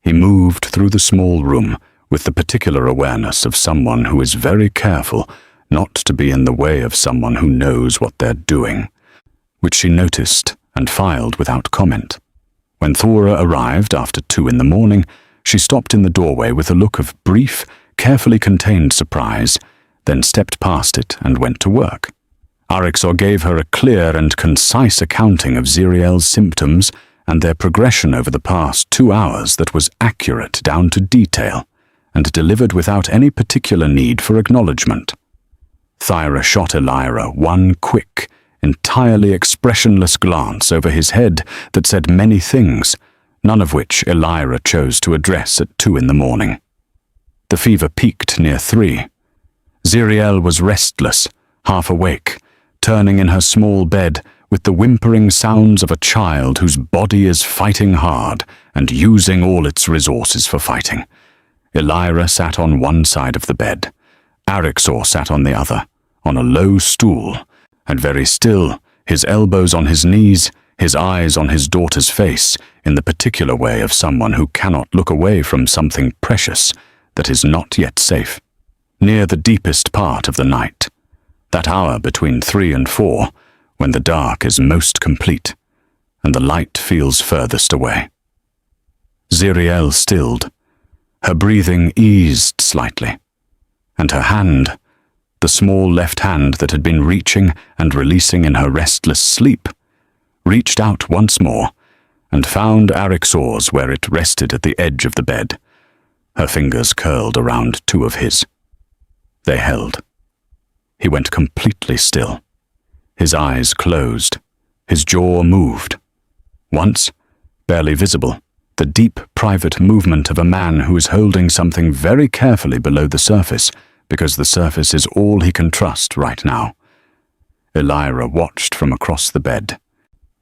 A: He moved through the small room with the particular awareness of someone who is very careful not to be in the way of someone who knows what they're doing, which she noticed and filed without comment. When Thora arrived after 2 a.m, she stopped in the doorway with a look of brief, carefully contained surprise, then stepped past it and went to work. Arixor gave her a clear and concise accounting of Zeriel's symptoms and their progression over the past 2 hours that was accurate down to detail, and delivered without any particular need for acknowledgement. Thyra shot Elyra one quick, entirely expressionless glance over his head that said many things, none of which Elyra chose to address at 2 a.m. The fever peaked near 3. Zeriel was restless, half awake, turning in her small bed with the whimpering sounds of a child whose body is fighting hard and using all its resources for fighting. Elyra sat on one side of the bed. Arixor sat on the other, on a low stool, and very still, his elbows on his knees, his eyes on his daughter's face, in the particular way of someone who cannot look away from something precious that is not yet safe. Near the deepest part of the night, that hour between 3 and 4, when the dark is most complete, and the light feels furthest away. Zeriel stilled. Her breathing eased slightly, and her hand, the small left hand that had been reaching and releasing in her restless sleep, reached out once more and found Arixor's where it rested at the edge of the bed. Her fingers curled around 2 of his. They held. He went completely still. His eyes closed. His jaw moved. Once, barely visible, the deep, private movement of a man who is holding something very carefully below the surface, because the surface is all he can trust right now. Elyra watched from across the bed.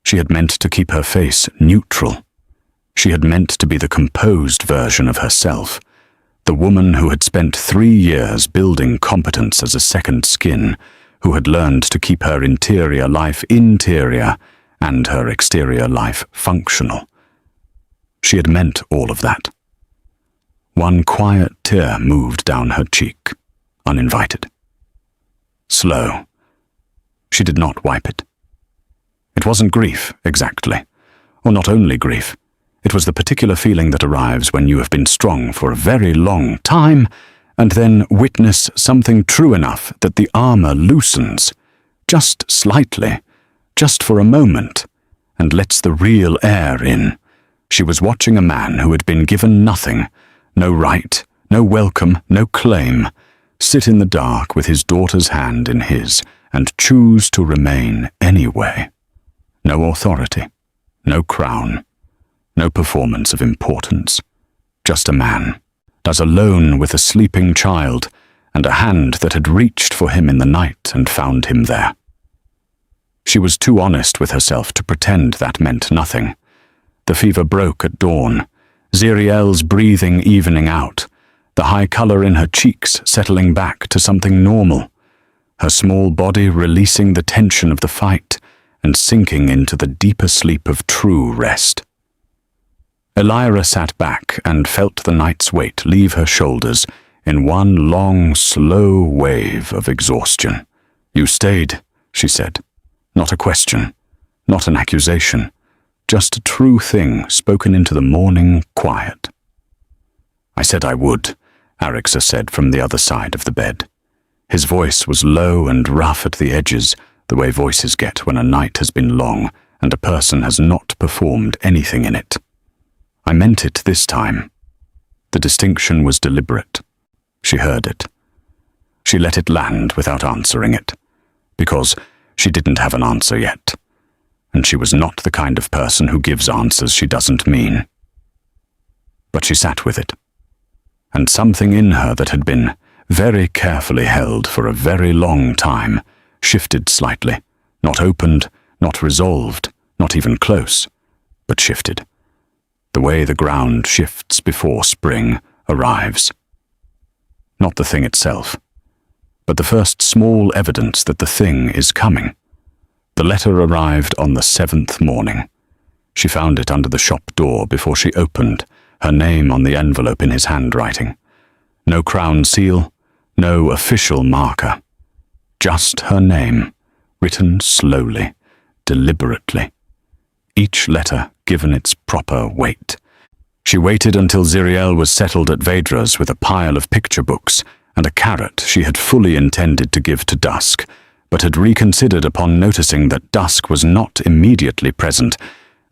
A: She had meant to keep her face neutral. She had meant to be the composed version of herself, the woman who had spent 3 years building competence as a second skin, who had learned to keep her interior life interior and her exterior life functional. She had meant all of that. One quiet tear moved down her cheek, uninvited. Slow. She did not wipe it. It wasn't grief, exactly, or not only grief. It was the particular feeling that arrives when you have been strong for a very long time and then witness something true enough that the armor loosens, just slightly, just for a moment, and lets the real air in. She was watching a man who had been given nothing, no right, no welcome, no claim, sit in the dark with his daughter's hand in his and choose to remain anyway. No authority, no crown, no performance of importance, just a man, as alone with a sleeping child and a hand that had reached for him in the night and found him there. She was too honest with herself to pretend that meant nothing. The fever broke at dawn, Zeriel's breathing evening out, the high color in her cheeks settling back to something normal, her small body releasing the tension of the fight and sinking into the deeper sleep of true rest. Elyra sat back and felt the night's weight leave her shoulders in one long, slow wave of exhaustion. "You stayed," she said. Not a question, not an accusation, just a true thing spoken into the morning quiet. "I said I would," Arixor said from the other side of the bed. His voice was low and rough at the edges, the way voices get when a night has been long and a person has not performed anything in it. "I meant it this time." The distinction was deliberate. She heard it. She let it land without answering it, because she didn't have an answer yet, and she was not the kind of person who gives answers she doesn't mean. But she sat with it, and something in her that had been very carefully held for a very long time shifted slightly, not opened, not resolved, not even close, but shifted, the way the ground shifts before spring arrives. Not the thing itself, but the first small evidence that the thing is coming. The letter arrived on the 7th morning. She found it under the shop door before she opened, her name on the envelope in his handwriting. No crown seal, no official marker. Just her name, written slowly, deliberately. Each letter given its proper weight. She waited until Zeriel was settled at Vedra's with a pile of picture books and a carrot she had fully intended to give to Dusk, but had reconsidered upon noticing that Dusk was not immediately present,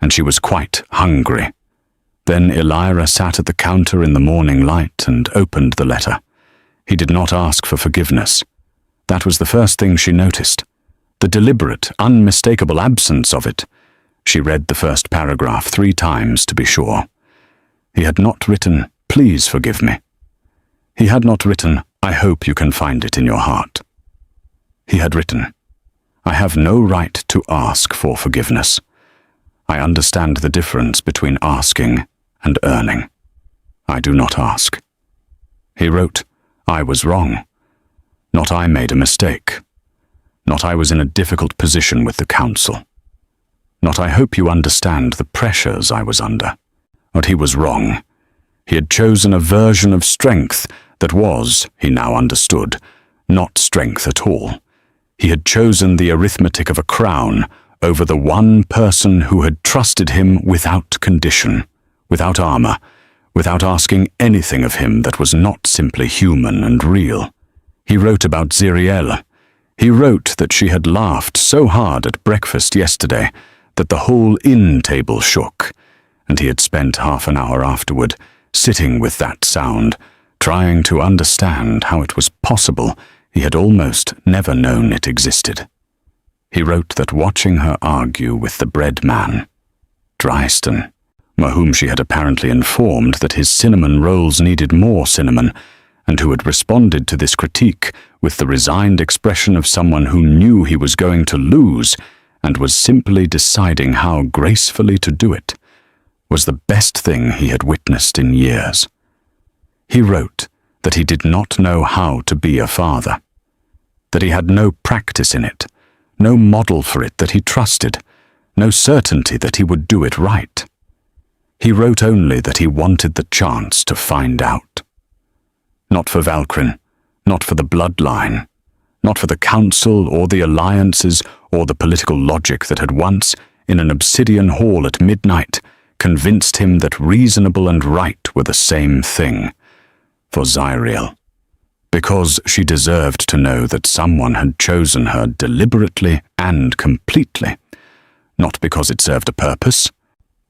A: and she was quite hungry. Then Elyra sat at the counter in the morning light and opened the letter. He did not ask for forgiveness. That was the first thing she noticed. The deliberate, unmistakable absence of it. She read the first paragraph 3 times to be sure. He had not written, "Please forgive me." He had not written, "I hope you can find it in your heart." He had written, "I have no right to ask for forgiveness. I understand the difference between asking and earning. I do not ask." He wrote, "I was wrong. Not I made a mistake. Not I was in a difficult position with the council. Not I hope you understand the pressures I was under." But he was wrong. He had chosen a version of strength that was, he now understood, not strength at all. He had chosen the arithmetic of a crown over the one person who had trusted him without condition, without armor, without asking anything of him that was not simply human and real. He wrote about Zeriel. He wrote that she had laughed so hard at breakfast yesterday that the whole inn table shook, and he had spent half an hour afterward sitting with that sound, trying to understand how it was possible he had almost never known it existed. He wrote that watching her argue with the bread man, Dryston, whom she had apparently informed that his cinnamon rolls needed more cinnamon, and who had responded to this critique with the resigned expression of someone who knew he was going to lose and was simply deciding how gracefully to do it, was the best thing he had witnessed in years. He wrote that he did not know how to be a father, that he had no practice in it, no model for it that he trusted, no certainty that he would do it right. He wrote only that he wanted the chance to find out. Not for Valkyrin, not for the bloodline, not for the council or the alliances or the political logic that had once, in an obsidian hall at midnight, convinced him that reasonable and right were the same thing. For Zeriel, because she deserved to know that someone had chosen her deliberately and completely, not because it served a purpose,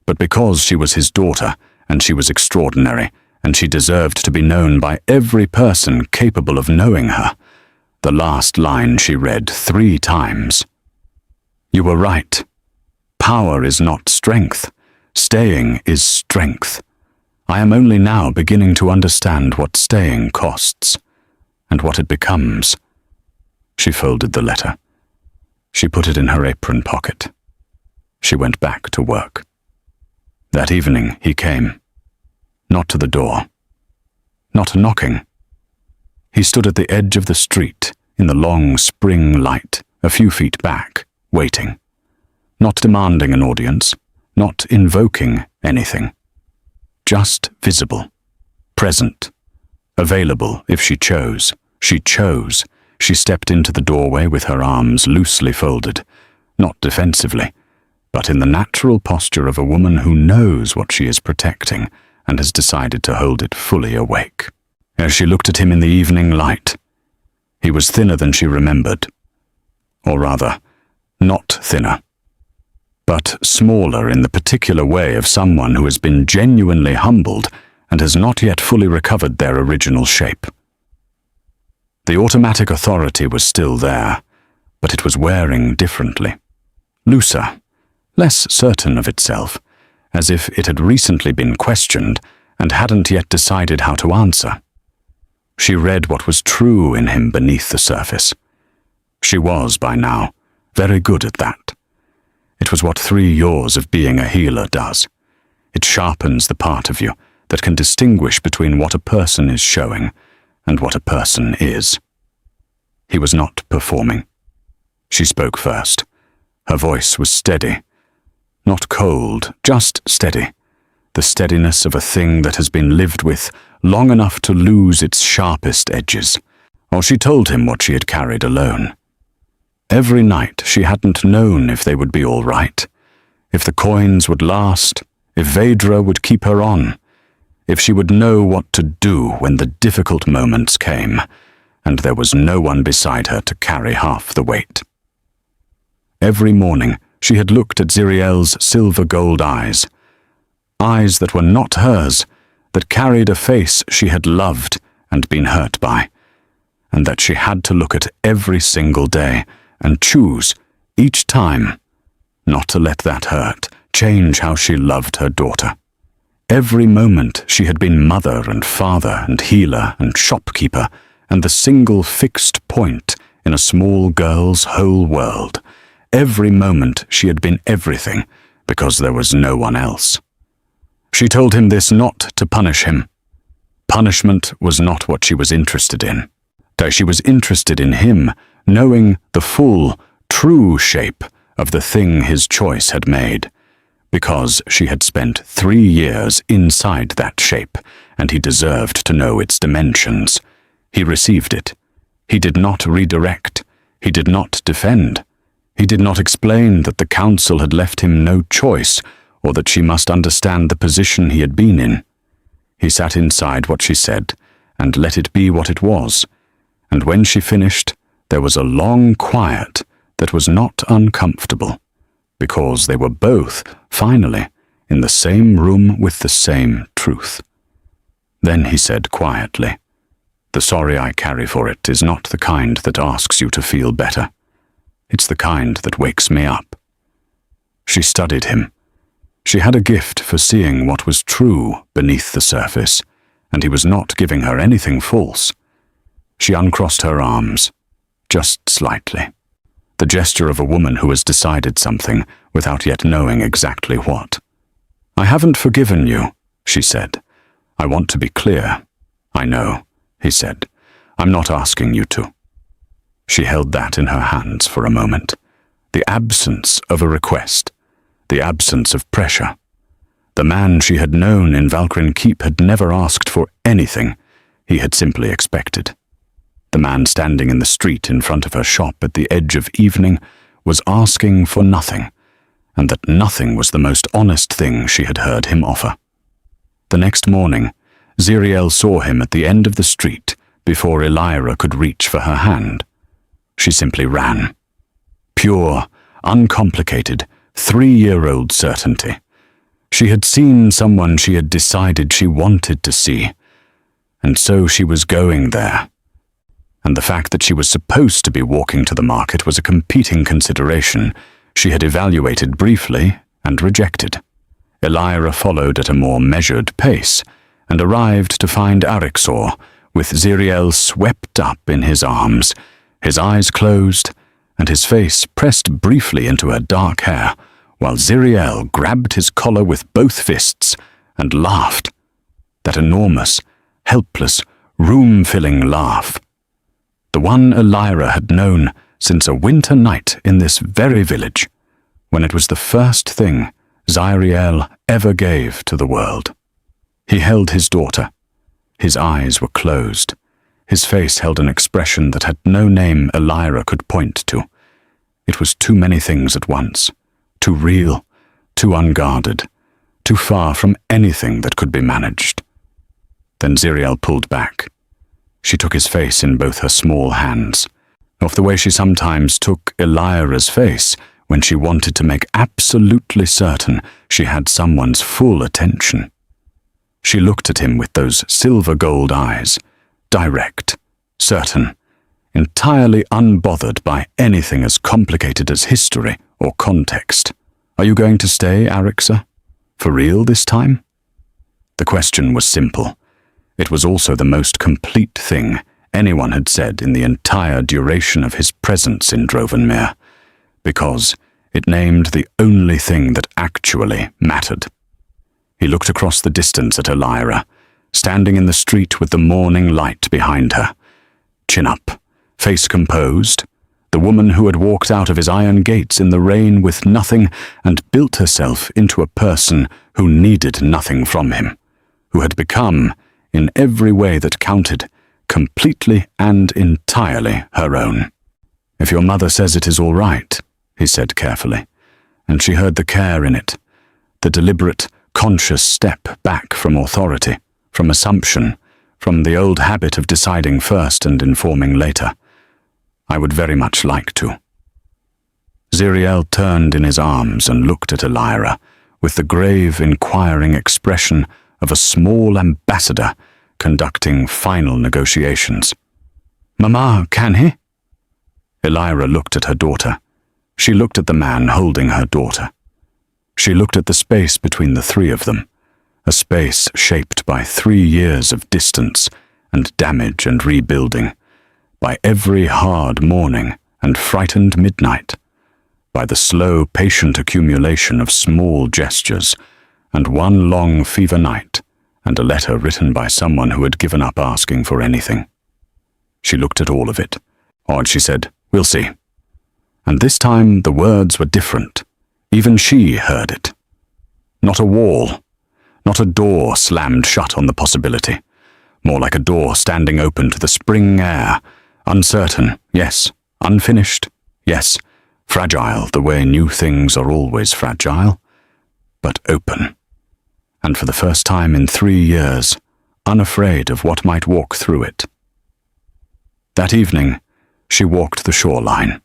A: but because she was his daughter and she was extraordinary, and she deserved to be known by every person capable of knowing her. The last line she read 3 times. You were right. Power is not strength. Staying is strength. I am only now beginning to understand what staying costs, and what it becomes. She folded the letter. She put it in her apron pocket. She went back to work. That evening he came. Not to the door. Not knocking. He stood at the edge of the street, in the long spring light, a few feet back, waiting. Not demanding an audience, not invoking anything. Just visible, present, available if she chose. She chose. She stepped into the doorway with her arms loosely folded, not defensively, but in the natural posture of a woman who knows what she is protecting and has decided to hold it fully awake. As she looked at him in the evening light, he was thinner than she remembered. Or rather, not thinner, but smaller in the particular way of someone who has been genuinely humbled and has not yet fully recovered their original shape. The automatic authority was still there, but it was wearing differently. Looser, less certain of itself, as if it had recently been questioned and hadn't yet decided how to answer. She read what was true in him beneath the surface. She was, by now, very good at that. It was what 3 years of being a healer does. It sharpens the part of you that can distinguish between what a person is showing and what a person is. He was not performing. She spoke first. Her voice was steady. Not cold, just steady. The steadiness of a thing that has been lived with long enough to lose its sharpest edges. Or she told him what she had carried alone. Every night she hadn't known if they would be all right, if the coins would last, if Vedra would keep her on, if she would know what to do when the difficult moments came, and there was no one beside her to carry half the weight. Every morning she had looked at Zeriel's silver-gold eyes, eyes that were not hers, that carried a face she had loved and been hurt by, and that she had to look at every single day and choose, each time, not to let that hurt change how she loved her daughter. Every moment she had been mother and father and healer and shopkeeper and the single fixed point in a small girl's whole world. Every moment she had been everything because there was no one else. She told him this not to punish him. Punishment was not what she was interested in. She was interested in him knowing the full, true shape of the thing his choice had made, because she had spent 3 years inside that shape, and he deserved to know its dimensions. He received it. He did not redirect. He did not defend. He did not explain that the council had left him no choice, or that she must understand the position he had been in. He sat inside what she said, and let it be what it was, and when she finished, there was a long quiet that was not uncomfortable, because they were both, finally, in the same room with the same truth. Then he said quietly, "The sorry I carry for it is not the kind that asks you to feel better. It's the kind that wakes me up." She studied him. She had a gift for seeing what was true beneath the surface, and he was not giving her anything false. She uncrossed her arms, just slightly. The gesture of a woman who has decided something without yet knowing exactly what. "I haven't forgiven you," she said. "I want to be clear." "I know," he said. "I'm not asking you to." She held that in her hands for a moment. The absence of a request. The absence of pressure. The man she had known in Valkyrin Keep had never asked for anything. He had simply expected. The man standing in the street in front of her shop at the edge of evening was asking for nothing, and that nothing was the most honest thing she had heard him offer. The next morning, Zeriel saw him at the end of the street, before Elyra could reach for her hand. She simply ran. Pure, uncomplicated, 3-year-old certainty. She had seen someone she had decided she wanted to see, and so she was going there. And the fact that she was supposed to be walking to the market was a competing consideration she had evaluated briefly and rejected. Elyra followed at a more measured pace and arrived to find Arixor, with Zeriel swept up in his arms, his eyes closed, and his face pressed briefly into her dark hair, while Zeriel grabbed his collar with both fists and laughed. That enormous, helpless, room-filling laugh. The one Elyra had known since a winter night in this very village, when it was the first thing Zeriel ever gave to the world. He held his daughter. His eyes were closed. His face held an expression that had no name Elyra could point to. It was too many things at once. Too real, too unguarded, too far from anything that could be managed. Then Zeriel pulled back. She took his face in both her small hands, of the way she sometimes took Elyra's face when she wanted to make absolutely certain she had someone's full attention. She looked at him with those silver-gold eyes, direct, certain, entirely unbothered by anything as complicated as history or context. Are you going to stay, Arixor? For real this time? The question was simple. It was also the most complete thing anyone had said in the entire duration of his presence in Drovenmere, because it named the only thing that actually mattered. He looked across the distance at Elyra, standing in the street with the morning light behind her. Chin up, face composed, the woman who had walked out of his iron gates in the rain with nothing and built herself into a person who needed nothing from him, who had become, in every way that counted, completely and entirely her own. "If your mother says it is all right," he said carefully, and she heard the care in it, the deliberate, conscious step back from authority, from assumption, from the old habit of deciding first and informing later. "I would very much like to." Zeriel turned in his arms and looked at Elyra with the grave, inquiring expression of a small ambassador conducting final negotiations. "Mama, can he?" Elyra looked at her daughter. She looked at the man holding her daughter. She looked at the space between the three of them, a space shaped by 3 years of distance and damage and rebuilding, by every hard morning and frightened midnight, by the slow, patient accumulation of small gestures, and one long fever night, and a letter written by someone who had given up asking for anything. She looked at all of it. Odd, she said, "We'll see." And this time the words were different. Even she heard it. Not a wall, not a door slammed shut on the possibility. More like a door standing open to the spring air, uncertain, yes, unfinished, yes, fragile the way new things are always fragile, but open. And for the first time in 3 years, unafraid of what might walk through it. That evening, she walked the shoreline,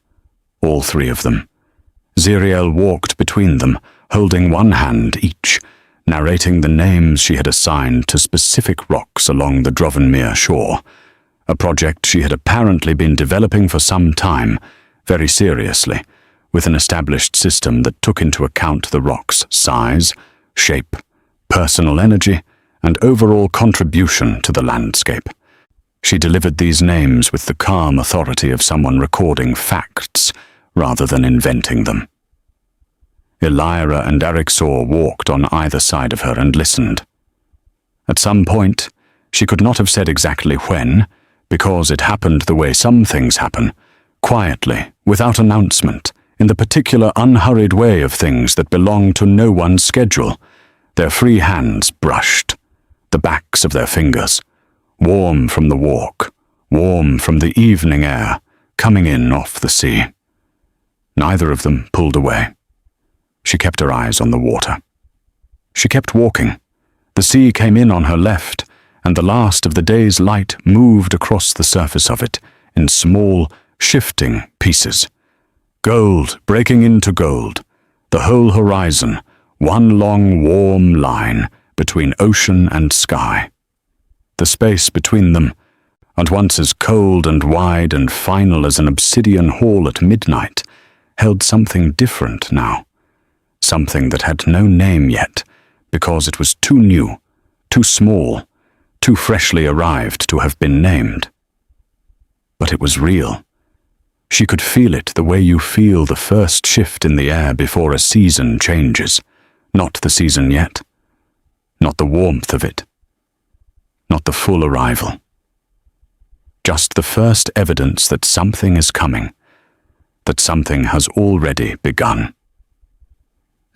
A: all 3 of them. Zeriel walked between them, holding one hand each, narrating the names she had assigned to specific rocks along the Drovenmere shore, a project she had apparently been developing for some time, very seriously, with an established system that took into account the rock's size, shape, personal energy, and overall contribution to the landscape. She delivered these names with the calm authority of someone recording facts rather than inventing them. Elyra and Arixor walked on either side of her and listened. At some point, she could not have said exactly when, because it happened the way some things happen, quietly, without announcement, in the particular unhurried way of things that belong to no one's schedule. Their free hands brushed, the backs of their fingers, warm from the walk, warm from the evening air, coming in off the sea. Neither of them pulled away. She kept her eyes on the water. She kept walking. The sea came in on her left, and the last of the day's light moved across the surface of it in small, shifting pieces. Gold breaking into gold, the whole horizon, one long warm line between ocean and sky. The space between them, at once as cold and wide and final as an obsidian hall at midnight, held something different now. Something that had no name yet, because it was too new, too small, too freshly arrived to have been named. But it was real. She could feel it the way you feel the first shift in the air before a season changes. Not the season yet. Not the warmth of it. Not the full arrival. Just the first evidence that something is coming, that something has already begun.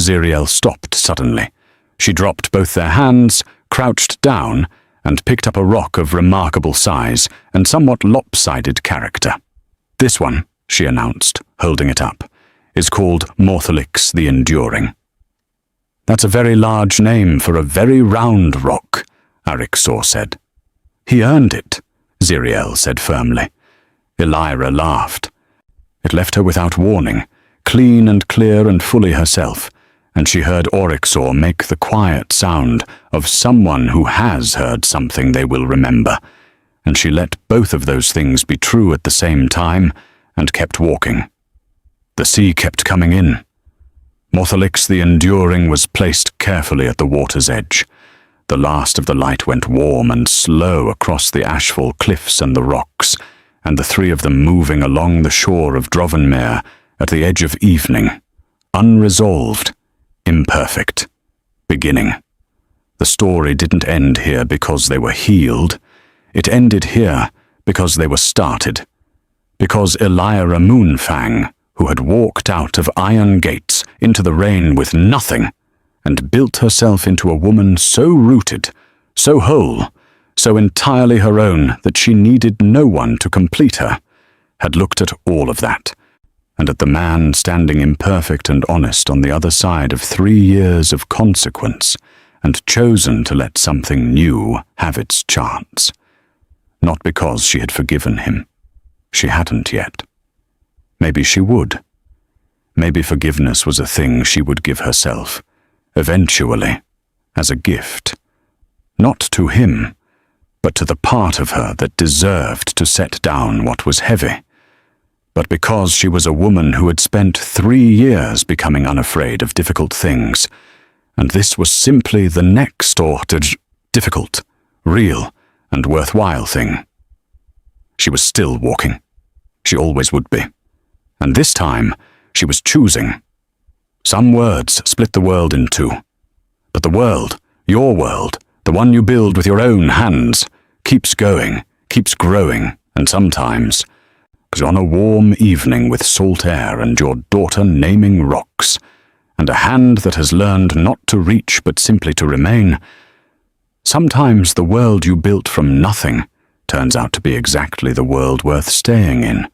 A: Zeriel stopped suddenly. She dropped both their hands, crouched down, and picked up a rock of remarkable size and somewhat lopsided character. "This one," she announced, holding it up, "is called Morthalix the Enduring." "That's a very large name for a very round rock," Arixor said. "He earned it," Zeriel said firmly. Elyra laughed. It left her without warning, clean and clear and fully herself, and she heard Arixor make the quiet sound of someone who has heard something they will remember, and she let both of those things be true at the same time and kept walking. The sea kept coming in. Morthalix the Enduring was placed carefully at the water's edge. The last of the light went warm and slow across the ashfall cliffs and the rocks, and the three of them moving along the shore of Drovenmere at the edge of evening, unresolved, imperfect, beginning. The story didn't end here because they were healed. It ended here because they were started. Because Elyra Moonfang, who had walked out of iron gates into the rain with nothing, and built herself into a woman so rooted, so whole, so entirely her own that she needed no one to complete her, had looked at all of that, and at the man standing imperfect and honest on the other side of 3 years of consequence, and chosen to let something new have its chance. Not because she had forgiven him. She hadn't yet. Maybe she would. Maybe forgiveness was a thing she would give herself, eventually, as a gift. Not to him, but to the part of her that deserved to set down what was heavy. But because she was a woman who had spent 3 years becoming unafraid of difficult things, and this was simply the next difficult, real, and worthwhile thing. She was still walking. She always would be. And this time, she was choosing. Some words split the world in two. But the world, your world, the one you build with your own hands, keeps going, keeps growing, and sometimes, on a warm evening with salt air and your daughter naming rocks, and a hand that has learned not to reach but simply to remain, sometimes the world you built from nothing turns out to be exactly the world worth staying in.